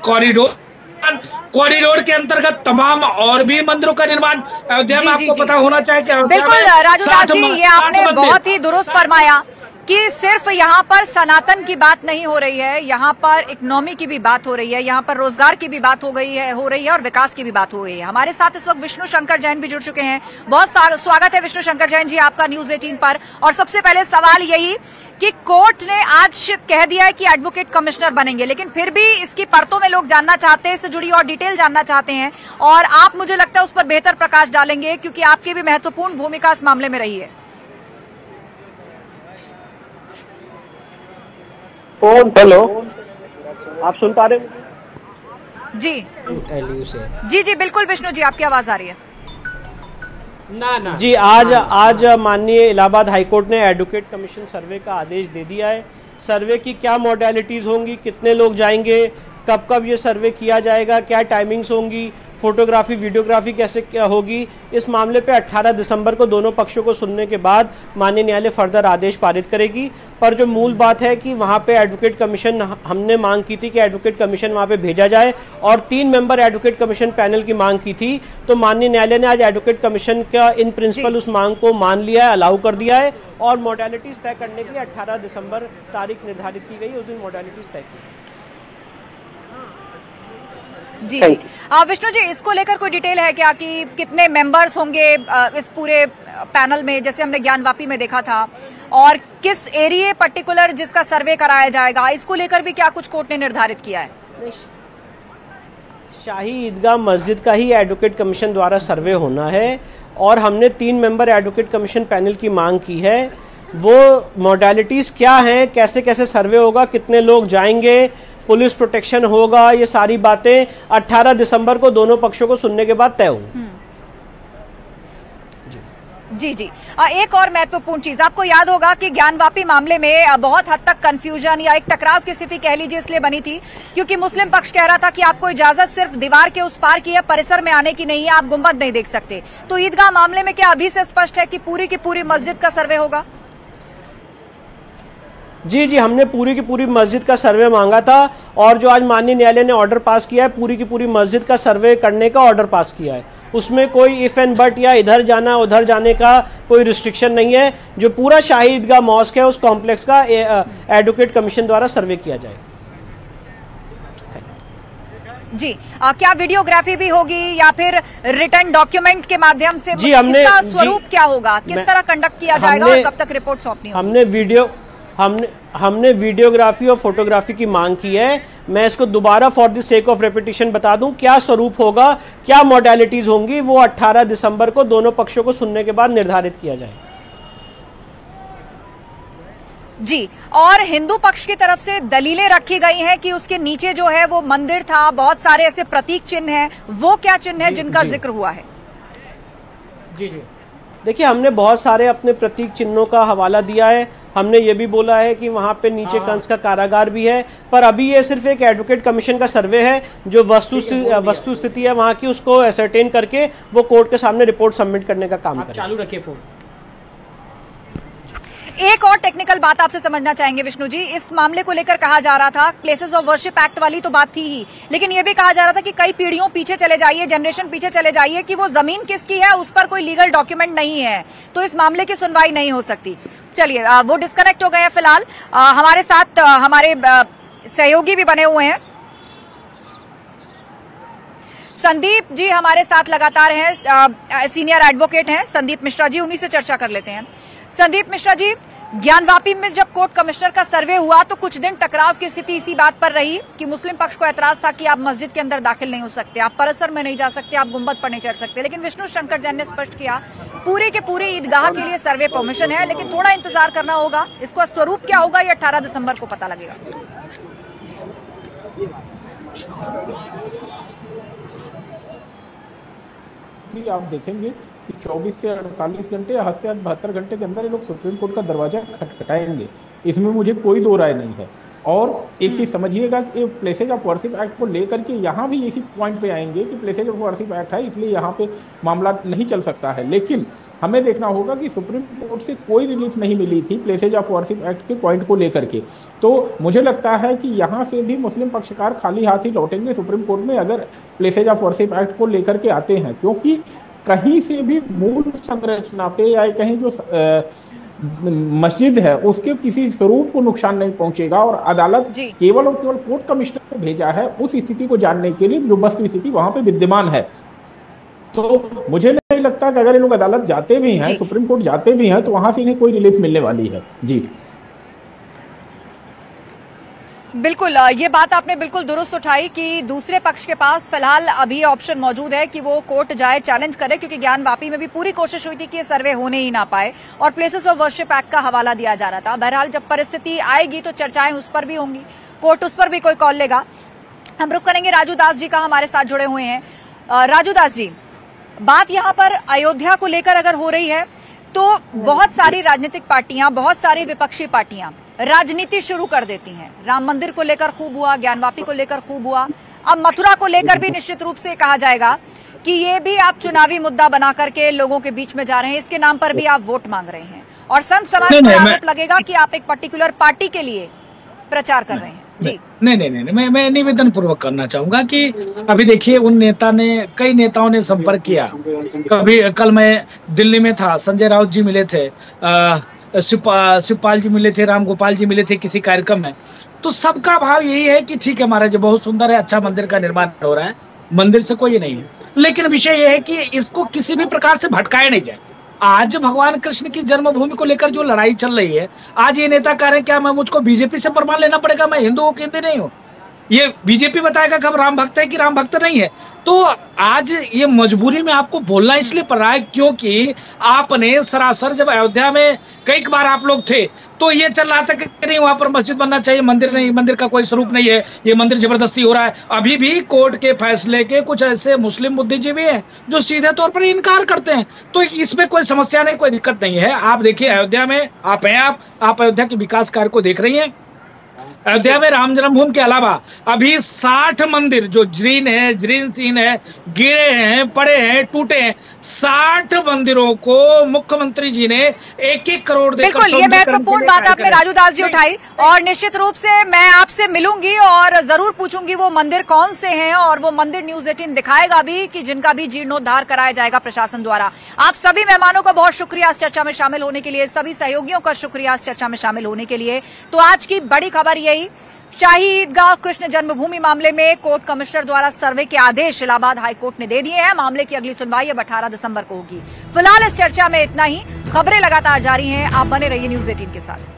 कॉरिडोर के अंतर्गत तमाम और भी मंदिरों का निर्माण अयोध्या में, आपको पता होना चाहिए कि बिल्कुल राजूदास जी, ये आपने बहुत ही दुरुस्त फरमाया कि सिर्फ यहाँ पर सनातन की बात नहीं हो रही है, यहाँ पर इकोनॉमी की भी बात हो रही है, यहाँ पर रोजगार की भी बात हो रही है और विकास की भी बात हो गई है। हमारे साथ इस वक्त विष्णु शंकर जैन भी जुड़ चुके हैं। बहुत स्वागत है विष्णु शंकर जैन जी आपका न्यूज 18 पर। और सबसे पहले सवाल यही कि कोर्ट ने आज कह दिया है कि एडवोकेट कमिश्नर बनेंगे, लेकिन फिर भी इसकी परतों में लोग जानना चाहते हैं, इससे जुड़ी और डिटेल जानना चाहते हैं, और आप मुझे लगता है उस पर बेहतर प्रकाश डालेंगे क्योंकि आपकी भी महत्वपूर्ण भूमिका इस मामले में रही है। हेलो, आप सुन पा रहे हो? जी जी बिल्कुल विष्णु जी, आपकी आवाज आ रही है। जी, आज माननीय इलाहाबाद हाईकोर्ट ने एडवोकेट कमीशन सर्वे का आदेश दे दिया है। सर्वे की क्या मॉडलिटीज होंगी, कितने लोग जाएंगे, कब कब ये सर्वे किया जाएगा, क्या टाइमिंग्स होंगी, फोटोग्राफी वीडियोग्राफी कैसे क्या होगी, इस मामले पे 18 दिसंबर को दोनों पक्षों को सुनने के बाद माननीय न्यायालय फर्दर आदेश पारित करेगी। पर जो मूल बात है कि वहाँ पे एडवोकेट कमीशन, हमने मांग की थी कि एडवोकेट कमीशन वहाँ पे भेजा जाए और 3 मेंबर एडवोकेट कमीशन पैनल की मांग की थी। तो माननीय न्यायालय ने आज एडवोकेट कमीशन का इन प्रिंसिपल उस मांग को मान लिया है, अलाउ कर दिया है और मॉडलिटीज तय करने के लिए 18 दिसंबर तारीख निर्धारित की गई, उस दिन मॉडलिटीज तय की। जी विष्णु जी, इसको लेकर कोई डिटेल है क्या कि कितने मेंबर्स होंगे इस पूरे पैनल में, जैसे हमने ज्ञानवापी में देखा था, और किस एरिया पर्टिकुलर जिसका सर्वे कराया जाएगा, इसको लेकर भी क्या कुछ कोर्ट ने निर्धारित किया है? शाही ईदगाह मस्जिद का ही एडवोकेट कमीशन द्वारा सर्वे होना है और हमने 3 मेंबर एडवोकेट कमीशन पैनल की मांग की है। वो मॉडलिटीज क्या हैं, कैसे कैसे सर्वे होगा, कितने लोग जाएंगे, पुलिस प्रोटेक्शन होगा, ये सारी बातें 18 दिसंबर को दोनों पक्षों को सुनने के बाद तय होंगी। जी जी, एक और महत्वपूर्ण चीज, आपको याद होगा कि ज्ञानवापी मामले में बहुत हद तक कंफ्यूजन या एक टकराव की स्थिति कह लीजिए इसलिए बनी थी क्योंकि मुस्लिम पक्ष कह रहा था कि आपको इजाजत सिर्फ दीवार के उस पार की है, परिसर में आने की नहीं है, आप गुंबद नहीं देख सकते। तो ईदगाह मामले में क्या अभी से स्पष्ट है कि पूरी की पूरी मस्जिद का सर्वे होगा? जी जी, हमने पूरी की पूरी मस्जिद का सर्वे मांगा था और जो आज माननीय न्यायालय ने ऑर्डर पास किया है, पूरी की पूरी मस्जिद का सर्वे करने का ऑर्डर पास किया है। उसमें कोई इफ एंड बट या इधर जाना उधर जाने का कोई रिस्ट्रिक्शन नहीं है। जो पूरा शाही ईदगाह मॉस्क है उस कॉम्प्लेक्स का एडवोकेट कमीशन द्वारा सर्वे किया जाएगा। जी, क्या वीडियोग्राफी भी होगी या फिर रिटर्न डॉक्यूमेंट के माध्यम से? जी, हमने इसका स्वरूप क्या होगा, किस तरह कंडक्ट किया जाएगा और कब तक रिपोर्ट सौंपनी होगी? हमने वीडियोग्राफी और फोटोग्राफी की मांग की है। मैं इसको दोबारा for the sake of repetition बता दूं, क्या स्वरूप होगा, क्या मॉडलिटीज होंगी, वो 18 दिसंबर को दोनों पक्षों को सुनने के बाद निर्धारित किया जाए। जी, और हिंदू पक्ष की तरफ से दलीलें रखी गई हैं कि उसके नीचे जो है वो मंदिर था, बहुत सारे ऐसे प्रतीक चिन्ह हैं, वो क्या चिन्ह है जिनका जिक्र हुआ है? जी जी, देखिए, हमने बहुत सारे अपने प्रतीक चिन्हों का हवाला दिया है। हमने ये भी बोला है कि वहाँ पे नीचे कंस का कारागार भी है, पर अभी ये सिर्फ एक एडवोकेट कमीशन का सर्वे है। जो वस्तु स्थिति है वहाँ की, उसको असरटेन करके वो कोर्ट के सामने रिपोर्ट सबमिट करने का काम करें। चालू रखिए फोन। एक और टेक्निकल बात आपसे समझना चाहेंगे विष्णु जी, इस मामले को लेकर कहा जा रहा था, प्लेसेस ऑफ वर्शिप एक्ट वाली तो बात थी ही, लेकिन यह भी कहा जा रहा था कि कई पीढ़ियों पीछे चले जाइए, जनरेशन पीछे चले जाइए कि वो जमीन किसकी है उस पर कोई लीगल डॉक्यूमेंट नहीं है, तो इस मामले की सुनवाई नहीं हो सकती। चलिए, वो डिस्कनेक्ट हो गए हैं फिलहाल। हमारे साथ हमारे सहयोगी भी बने हुए हैं, संदीप जी हमारे साथ लगातार हैं, सीनियर एडवोकेट हैं संदीप मिश्रा जी, उन्हीं से चर्चा कर लेते हैं। संदीप मिश्रा जी, ज्ञानवापी में जब कोर्ट कमिश्नर का सर्वे हुआ तो कुछ दिन टकराव की स्थिति इसी बात पर रही कि मुस्लिम पक्ष को एतराज था कि आप मस्जिद के अंदर दाखिल नहीं हो सकते, आप परिसर में नहीं जा सकते, आप गुंबद पर नहीं चढ़ सकते, लेकिन विष्णु शंकर जैन ने स्पष्ट किया पूरी के पूरी ईदगाह के लिए सर्वे परमिशन है, लेकिन थोड़ा इंतजार करना होगा, इसका स्वरूप क्या होगा ये 18 दिसंबर को पता लगेगा। आप देखेंगे कि 24 से 48 घंटे या 80 से 72 घंटे के अंदर ये लोग सुप्रीम कोर्ट का दरवाजा खटखटाएंगे, इसमें मुझे कोई दो राय नहीं है। और एक चीज समझिएगा कि प्लेसेज ऑफ वर्शिप एक्ट को लेकर के यहाँ भी इसी पॉइंट पे आएंगे कि प्लेसेज ऑफ वर्शिप एक्ट है इसलिए यहाँ पे मामला नहीं चल सकता है, लेकिन हमें देखना होगा कि सुप्रीम कोर्ट से कोई रिलीफ नहीं मिली थी प्लेसेज ऑफ वर्शिप एक्ट के पॉइंट को लेकर के। तो मुझे लगता है कि यहाँ से भी मुस्लिम पक्षकार खाली हाथ ही लौटेंगे सुप्रीम कोर्ट में अगर प्लेसेज ऑफ वर्शिप एक्ट को लेकर के आते हैं, क्योंकि कहीं से भी मूल संरचना पे या कहीं जो मस्जिद है उसके किसी स्वरूप को नुकसान नहीं पहुंचेगा और अदालत केवल और केवल कोर्ट कमिश्नर को भेजा है उस स्थिति को जानने के लिए जो वस्तु स्थिति वहां पे विद्यमान है। तो मुझे नहीं लगता कि अगर ये लोग अदालत जाते भी हैं, सुप्रीम कोर्ट जाते भी हैं, तो वहां से इन्हें कोई रिलीफ मिलने वाली है। जी बिल्कुल, ये बात आपने बिल्कुल दुरुस्त उठाई कि दूसरे पक्ष के पास फिलहाल अभी ऑप्शन मौजूद है कि वो कोर्ट जाए, चैलेंज करे, क्योंकि ज्ञानवापी में भी पूरी कोशिश हुई थी कि ये सर्वे होने ही ना पाए और प्लेसेस ऑफ वर्शिप एक्ट का हवाला दिया जा रहा था। बहरहाल जब परिस्थिति आएगी तो चर्चाएं उस पर भी होंगी, कोर्ट उस पर भी कोई कॉल लेगा। हम रुक करेंगे राजू दास जी का, हमारे साथ जुड़े हुए हैं। राजू दास जी, बात यहाँ पर अयोध्या को लेकर अगर हो रही है तो बहुत सारी राजनीतिक पार्टियां, बहुत सारी विपक्षी पार्टियां राजनीति शुरू कर देती हैं। राम मंदिर को लेकर खूब हुआ, ज्ञानवापी को लेकर खूब हुआ, अब मथुरा को लेकर भी निश्चित रूप से कहा जाएगा कि ये भी आप चुनावी मुद्दा बना करके लोगों के बीच में जा रहे हैं, इसके नाम पर भी आप वोट मांग रहे हैं और संत समाज पर आरोप लगेगा कि आप एक पर्टिकुलर पार्टी के लिए प्रचार कर रहे हैं। जी नहीं, मैं निवेदन पूर्वक करना चाहूंगा कि अभी देखिए कई नेताओं ने संपर्क किया। कल मैं दिल्ली में था, संजय राउत जी मिले थे, शिवपाल जी मिले थे, राम गोपाल जी मिले थे किसी कार्यक्रम में। तो सबका भाव यही है कि ठीक है महाराज, बहुत सुंदर है, अच्छा मंदिर का निर्माण हो रहा है, मंदिर से कोई नहीं है, लेकिन विषय यह है कि इसको किसी भी प्रकार से भटकाया नहीं जाए। आज भगवान कृष्ण की जन्मभूमि को लेकर जो लड़ाई चल रही है, आज ये नेता कह रहे हैं क्या मुझको बीजेपी से प्रमाण लेना पड़ेगा, मैं हिंदू हूं कि हिंदू नहीं हूं? ये बीजेपी बताएगा कि हम राम भक्त है कि राम भक्त नहीं है। तो आज ये मजबूरी में आपको बोलना इसलिए पड़ रहा है क्योंकि आपने सरासर जब अयोध्या में कई बार आप लोग थे तो ये चल रहा था कि नहीं वहां पर मस्जिद बनना चाहिए, मंदिर नहीं, मंदिर का कोई स्वरूप नहीं है, ये मंदिर जबरदस्ती हो रहा है। अभी भी कोर्ट के फैसले के कुछ ऐसे मुस्लिम बुद्धिजीवी हैं जो सीधे तौर पर इनकार करते हैं। तो इसमें कोई समस्या नहीं, कोई दिक्कत नहीं है। आप देखिए अयोध्या में आप हैं, आप अयोध्या के विकास कार्य को देख रही हैं। अयोध्या में राम जन्मभूमि के अलावा अभी 60 मंदिर जो जीर्णशीर्ण है, गिरे हैं, पड़े हैं, टूटे हैं, 60 मंदिरों को मुख्यमंत्री जी ने 1-1 करोड़ देकर। बिल्कुल, ये महत्वपूर्ण बात आपने राजू दास जी उठाई और निश्चित रूप से मैं आपसे मिलूंगी और जरूर पूछूंगी वो मंदिर कौन से हैं और वो मंदिर न्यूज 18 दिखाएगा भी कि जिनका भी जीर्णोद्धार कराया जाएगा प्रशासन द्वारा। आप सभी मेहमानों का बहुत शुक्रिया इस चर्चा में शामिल होने के लिए, सभी सहयोगियों का शुक्रिया इस चर्चा में शामिल होने के लिए। तो आज की बड़ी खबर यही, शाही ईदगाह कृष्ण जन्मभूमि मामले में कोर्ट कमिश्नर द्वारा सर्वे के आदेश इलाहाबाद हाईकोर्ट ने दे दिए हैं। मामले की अगली सुनवाई अब 18 दिसंबर को होगी। फिलहाल इस चर्चा में इतना ही। खबरें लगातार जारी हैं, आप बने रहिए न्यूज 18 के साथ।